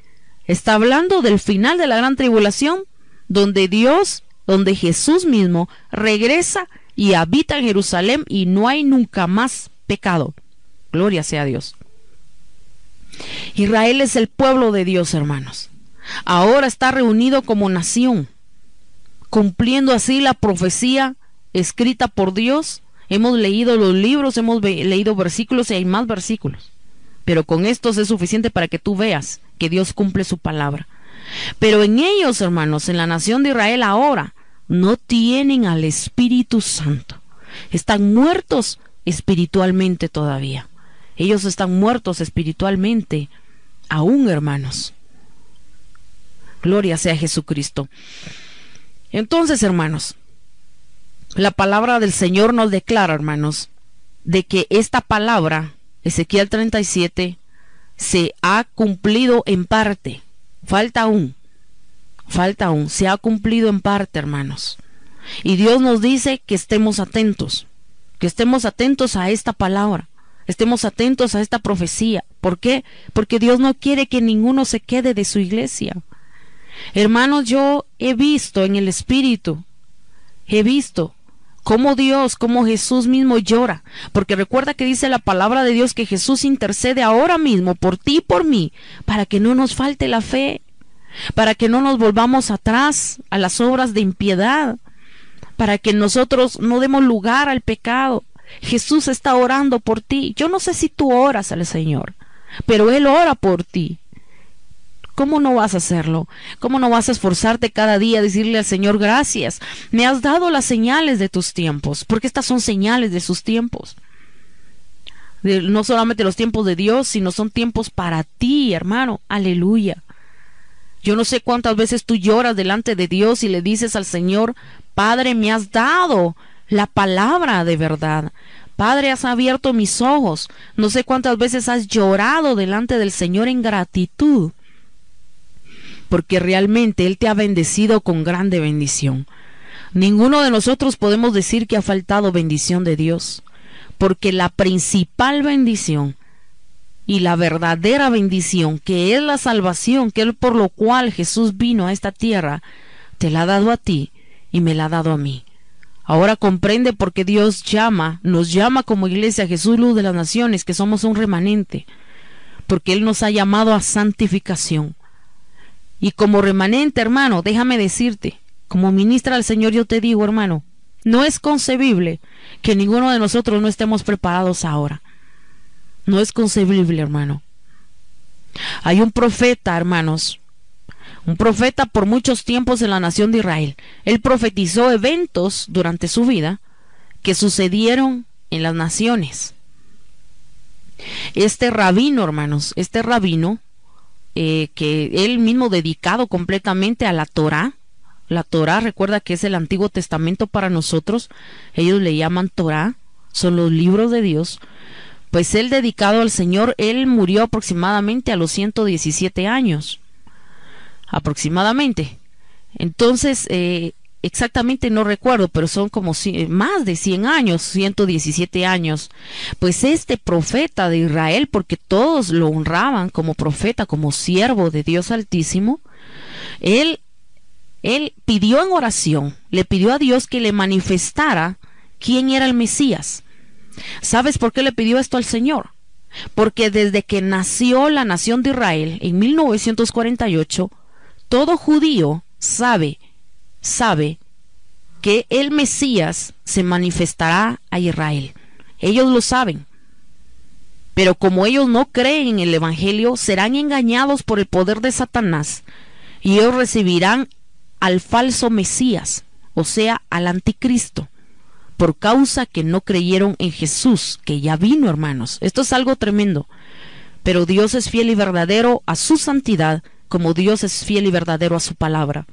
Está hablando del final de la gran tribulación, donde Jesús mismo regresa y habita en Jerusalén, y no hay nunca más pecado. Gloria sea a Dios. Israel es el pueblo de Dios, hermanos. Ahora está reunido como nación, cumpliendo así la profecía escrita por Dios. Hemos leído los libros, hemos leído versículos, y hay más versículos, pero con estos es suficiente para que tú veas que Dios cumple su palabra. Pero en ellos, hermanos, en la nación de Israel ahora, no tienen al Espíritu Santo. Están muertos espiritualmente todavía. Ellos están muertos espiritualmente aún, hermanos. Gloria sea a Jesucristo. Entonces, hermanos, la palabra del Señor nos declara, hermanos, de que esta palabra, Ezequiel 37, se ha cumplido en parte. Falta aún, se ha cumplido en parte, hermanos. Y Dios nos dice que estemos atentos a esta palabra, estemos atentos a esta profecía. ¿Por qué? Porque Dios no quiere que ninguno se quede de su iglesia. Hermanos, yo he visto en el Espíritu, cómo Dios, cómo Jesús mismo llora, porque recuerda que dice la palabra de Dios que Jesús intercede ahora mismo por ti y por mí, para que no nos falte la fe, para que no nos volvamos atrás a las obras de impiedad, para que nosotros no demos lugar al pecado. Jesús está orando por ti. Yo no sé si tú oras al Señor, pero Él ora por ti. ¿Cómo no vas a hacerlo? ¿Cómo no vas a esforzarte cada día a decirle al Señor: gracias, me has dado las señales de tus tiempos? Porque estas son señales de sus tiempos. No solamente los tiempos de Dios, sino son tiempos para ti, hermano. Aleluya. Yo no sé cuántas veces tú lloras delante de Dios y le dices al Señor: Padre, me has dado la palabra de verdad. Padre, has abierto mis ojos. No sé cuántas veces has llorado delante del Señor en gratitud, porque realmente Él te ha bendecido con grande bendición. Ninguno de nosotros podemos decir que ha faltado bendición de Dios, porque la principal bendición y la verdadera bendición, que es la salvación, que es por lo cual Jesús vino a esta tierra, te la ha dado a ti y me la ha dado a mí. Ahora comprende por qué Dios nos llama como iglesia Jesús Luz de las Naciones, que somos un remanente, porque Él nos ha llamado a santificación. Y como remanente, hermano, déjame decirte, como ministra del Señor, yo te digo, hermano, no es concebible que ninguno de nosotros no estemos preparados ahora. No es concebible, hermano. Hay un profeta, hermanos, un profeta por muchos tiempos en la nación de Israel. Él profetizó eventos durante su vida que sucedieron en las naciones. Este rabino, hermanos, que él mismo dedicado completamente a la Torá. La Torá, recuerda que es el Antiguo Testamento para nosotros. Ellos le llaman Torá, son los libros de Dios. Pues él, dedicado al Señor, él murió aproximadamente a los 117 años. Aproximadamente. Entonces, exactamente no recuerdo, pero son como más de 100 años, 117 años. Pues este profeta de Israel, porque todos lo honraban como profeta, como siervo de Dios Altísimo, él pidió en oración, le pidió a Dios que le manifestara quién era el Mesías. ¿Sabes por qué le pidió esto al Señor? Porque desde que nació la nación de Israel en 1948, todo judío sabe que el Mesías se manifestará a Israel. Ellos lo saben. Pero como ellos no creen en el Evangelio, serán engañados por el poder de Satanás y ellos recibirán al falso Mesías, o sea, al anticristo, por causa que no creyeron en Jesús, que ya vino, hermanos. Esto es algo tremendo. Pero Dios es fiel y verdadero a su santidad, como Dios es fiel y verdadero a su palabra.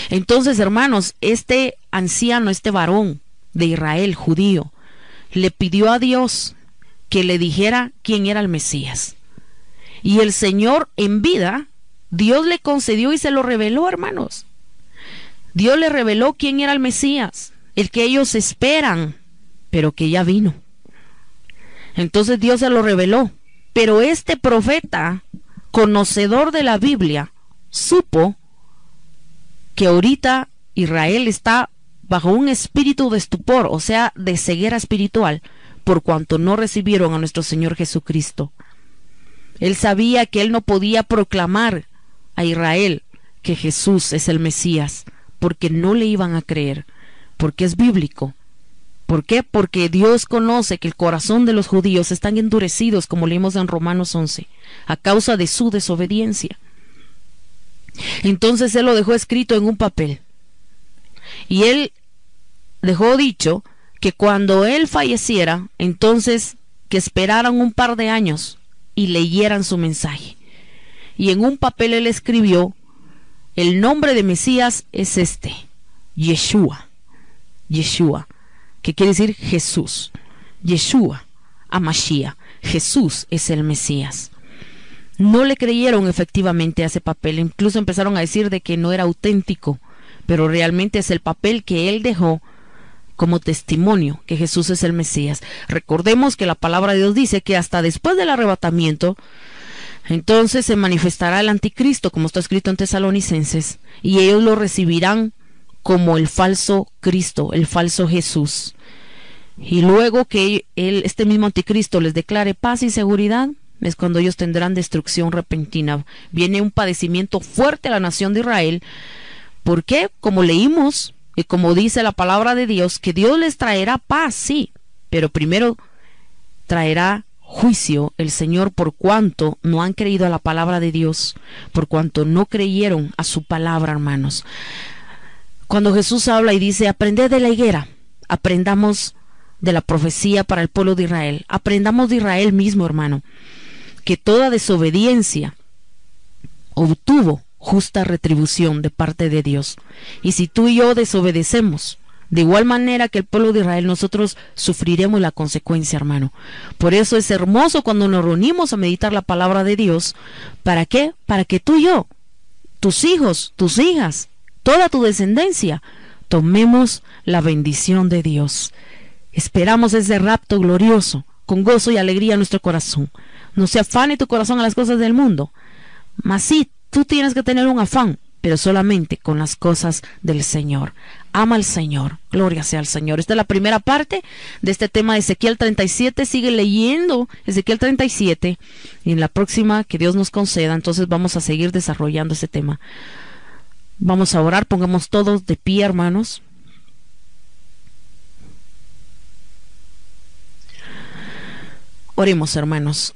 Entonces, hermanos, este anciano, este varón de Israel, judío, le pidió a Dios que le dijera quién era el Mesías. Y el Señor en vida, Dios le concedió y se lo reveló, hermanos. Dios le reveló quién era el Mesías, el que ellos esperan, pero que ya vino. Entonces Dios se lo reveló. Pero este profeta, conocedor de la Biblia, supo que ahorita Israel está bajo un espíritu de estupor, o sea, de ceguera espiritual, por cuanto no recibieron a nuestro Señor Jesucristo. Él sabía que él no podía proclamar a Israel que Jesús es el Mesías, porque no le iban a creer, porque es bíblico. ¿Por qué? Porque Dios conoce que el corazón de los judíos están endurecidos, como leímos en Romanos 11, a causa de su desobediencia. Entonces él lo dejó escrito en un papel, y él dejó dicho que cuando él falleciera, entonces que esperaran un par de años y leyeran su mensaje. Y en un papel él escribió: el nombre de Mesías es este, Yeshua, que quiere decir Jesús. Yeshua, Amashiach, Jesús es el Mesías. No le creyeron efectivamente a ese papel, incluso empezaron a decir de que no era auténtico, pero realmente es el papel que él dejó como testimonio que Jesús es el Mesías. Recordemos que la palabra de Dios dice que hasta después del arrebatamiento, entonces se manifestará el anticristo, como está escrito en Tesalonicenses, y ellos lo recibirán como el falso Cristo, el falso Jesús. Y luego que este mismo anticristo les declare paz y seguridad, es cuando ellos tendrán destrucción repentina. Viene un padecimiento fuerte a la nación de Israel. ¿Por qué? Como leímos y como dice la palabra de Dios, que Dios les traerá paz, sí, pero primero traerá juicio el Señor por cuanto no han creído a la palabra de Dios, por cuanto no creyeron a su palabra, hermanos. Cuando Jesús habla y dice: aprended de la higuera, aprendamos de la profecía para el pueblo de Israel, aprendamos de Israel mismo, hermano, que toda desobediencia obtuvo justa retribución de parte de Dios. Y si tú y yo desobedecemos, de igual manera que el pueblo de Israel, nosotros sufriremos la consecuencia, hermano. Por eso es hermoso cuando nos reunimos a meditar la palabra de Dios. ¿Para qué? Para que tú y yo, tus hijos, tus hijas, toda tu descendencia, tomemos la bendición de Dios. Esperamos ese rapto glorioso, con gozo y alegría en nuestro corazón. No se afane tu corazón a las cosas del mundo, mas sí, tú tienes que tener un afán, pero solamente con las cosas del Señor. Ama al Señor, gloria sea al Señor. Esta es la primera parte de este tema de Ezequiel 37. Sigue leyendo Ezequiel 37 y en la próxima, que Dios nos conceda, entonces vamos a seguir desarrollando este tema. Vamos a orar, pongamos todos de pie, hermanos. Oremos, hermanos.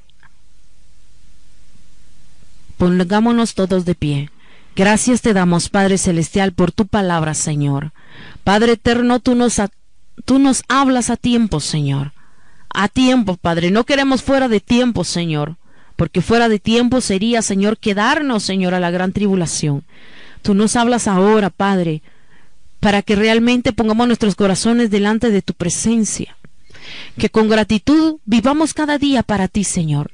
Pongámonos todos de pie. Gracias te damos, Padre Celestial, por tu palabra, Señor. Padre eterno, tú nos hablas a tiempo, Señor. A tiempo, Padre. No queremos fuera de tiempo, Señor, porque fuera de tiempo sería, Señor, quedarnos, Señor, a la gran tribulación. Tú nos hablas ahora, Padre, para que realmente pongamos nuestros corazones delante de tu presencia. Que con gratitud vivamos cada día para ti, Señor.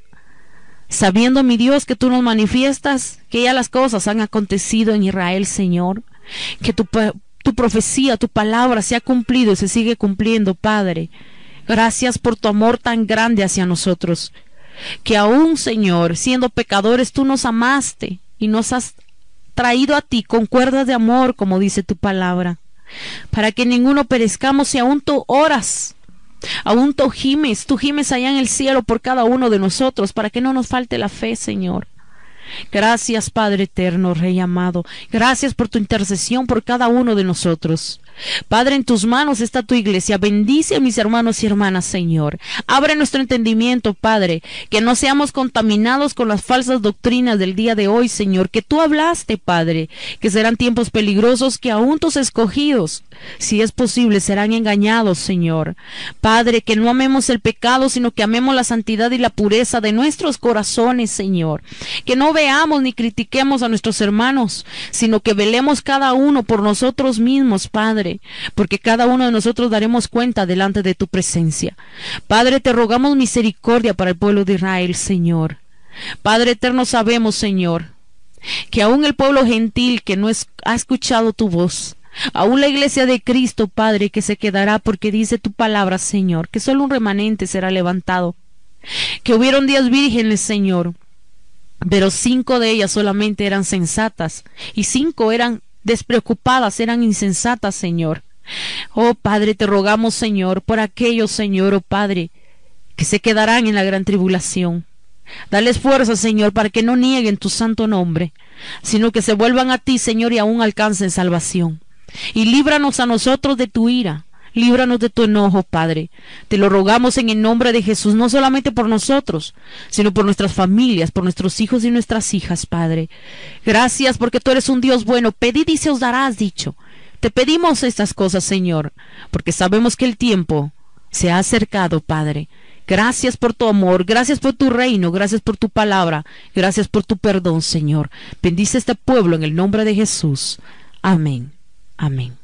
sabiendo, mi Dios, que tú nos manifiestas que ya las cosas han acontecido en Israel, Señor, que tu profecía, tu palabra se ha cumplido y se sigue cumpliendo, Padre. Gracias por tu amor tan grande hacia nosotros, que aún, Señor, siendo pecadores, tú nos amaste y nos has traído a ti con cuerdas de amor, como dice tu palabra, para que ninguno perezcamos. Y aún tú oras, aún tú gimes allá en el cielo por cada uno de nosotros, para que no nos falte la fe, Señor. Gracias, Padre eterno, Rey amado. Gracias por tu intercesión por cada uno de nosotros. Padre, en tus manos está tu iglesia. Bendice a mis hermanos y hermanas, Señor. Abre nuestro entendimiento, Padre, que no seamos contaminados con las falsas doctrinas del día de hoy, Señor, que tú hablaste, Padre, que serán tiempos peligrosos, que aún tus escogidos, si es posible, serán engañados, Señor. Padre, que no amemos el pecado, sino que amemos la santidad y la pureza de nuestros corazones, Señor. Que no veamos ni critiquemos a nuestros hermanos, sino que velemos cada uno por nosotros mismos, Padre, porque cada uno de nosotros daremos cuenta delante de tu presencia. Padre, te rogamos misericordia para el pueblo de Israel, Señor. Padre eterno, sabemos, Señor, que aún el pueblo gentil que no ha escuchado tu voz, aún la iglesia de Cristo, Padre, que se quedará, porque dice tu palabra, Señor, que solo un remanente será levantado. Que hubieron 10 vírgenes, Señor, pero 5 de ellas solamente eran sensatas y 5 eran despreocupadas, eran insensatas, Señor. Oh Padre, te rogamos, Señor, por aquellos, Señor, oh Padre, que se quedarán en la gran tribulación. Dales fuerza, Señor, para que no nieguen tu santo nombre, sino que se vuelvan a ti, Señor, y aún alcancen salvación. Y líbranos a nosotros de tu ira, líbranos de tu enojo, Padre. Te lo rogamos en el nombre de Jesús, no solamente por nosotros, sino por nuestras familias, por nuestros hijos y nuestras hijas, Padre. Gracias porque tú eres un Dios bueno. Pedid y se os dará, has dicho. Te pedimos estas cosas, Señor, porque sabemos que el tiempo se ha acercado, Padre. Gracias por tu amor, gracias por tu reino, gracias por tu palabra, gracias por tu perdón, Señor. Bendice este pueblo en el nombre de Jesús. Amén. Amén.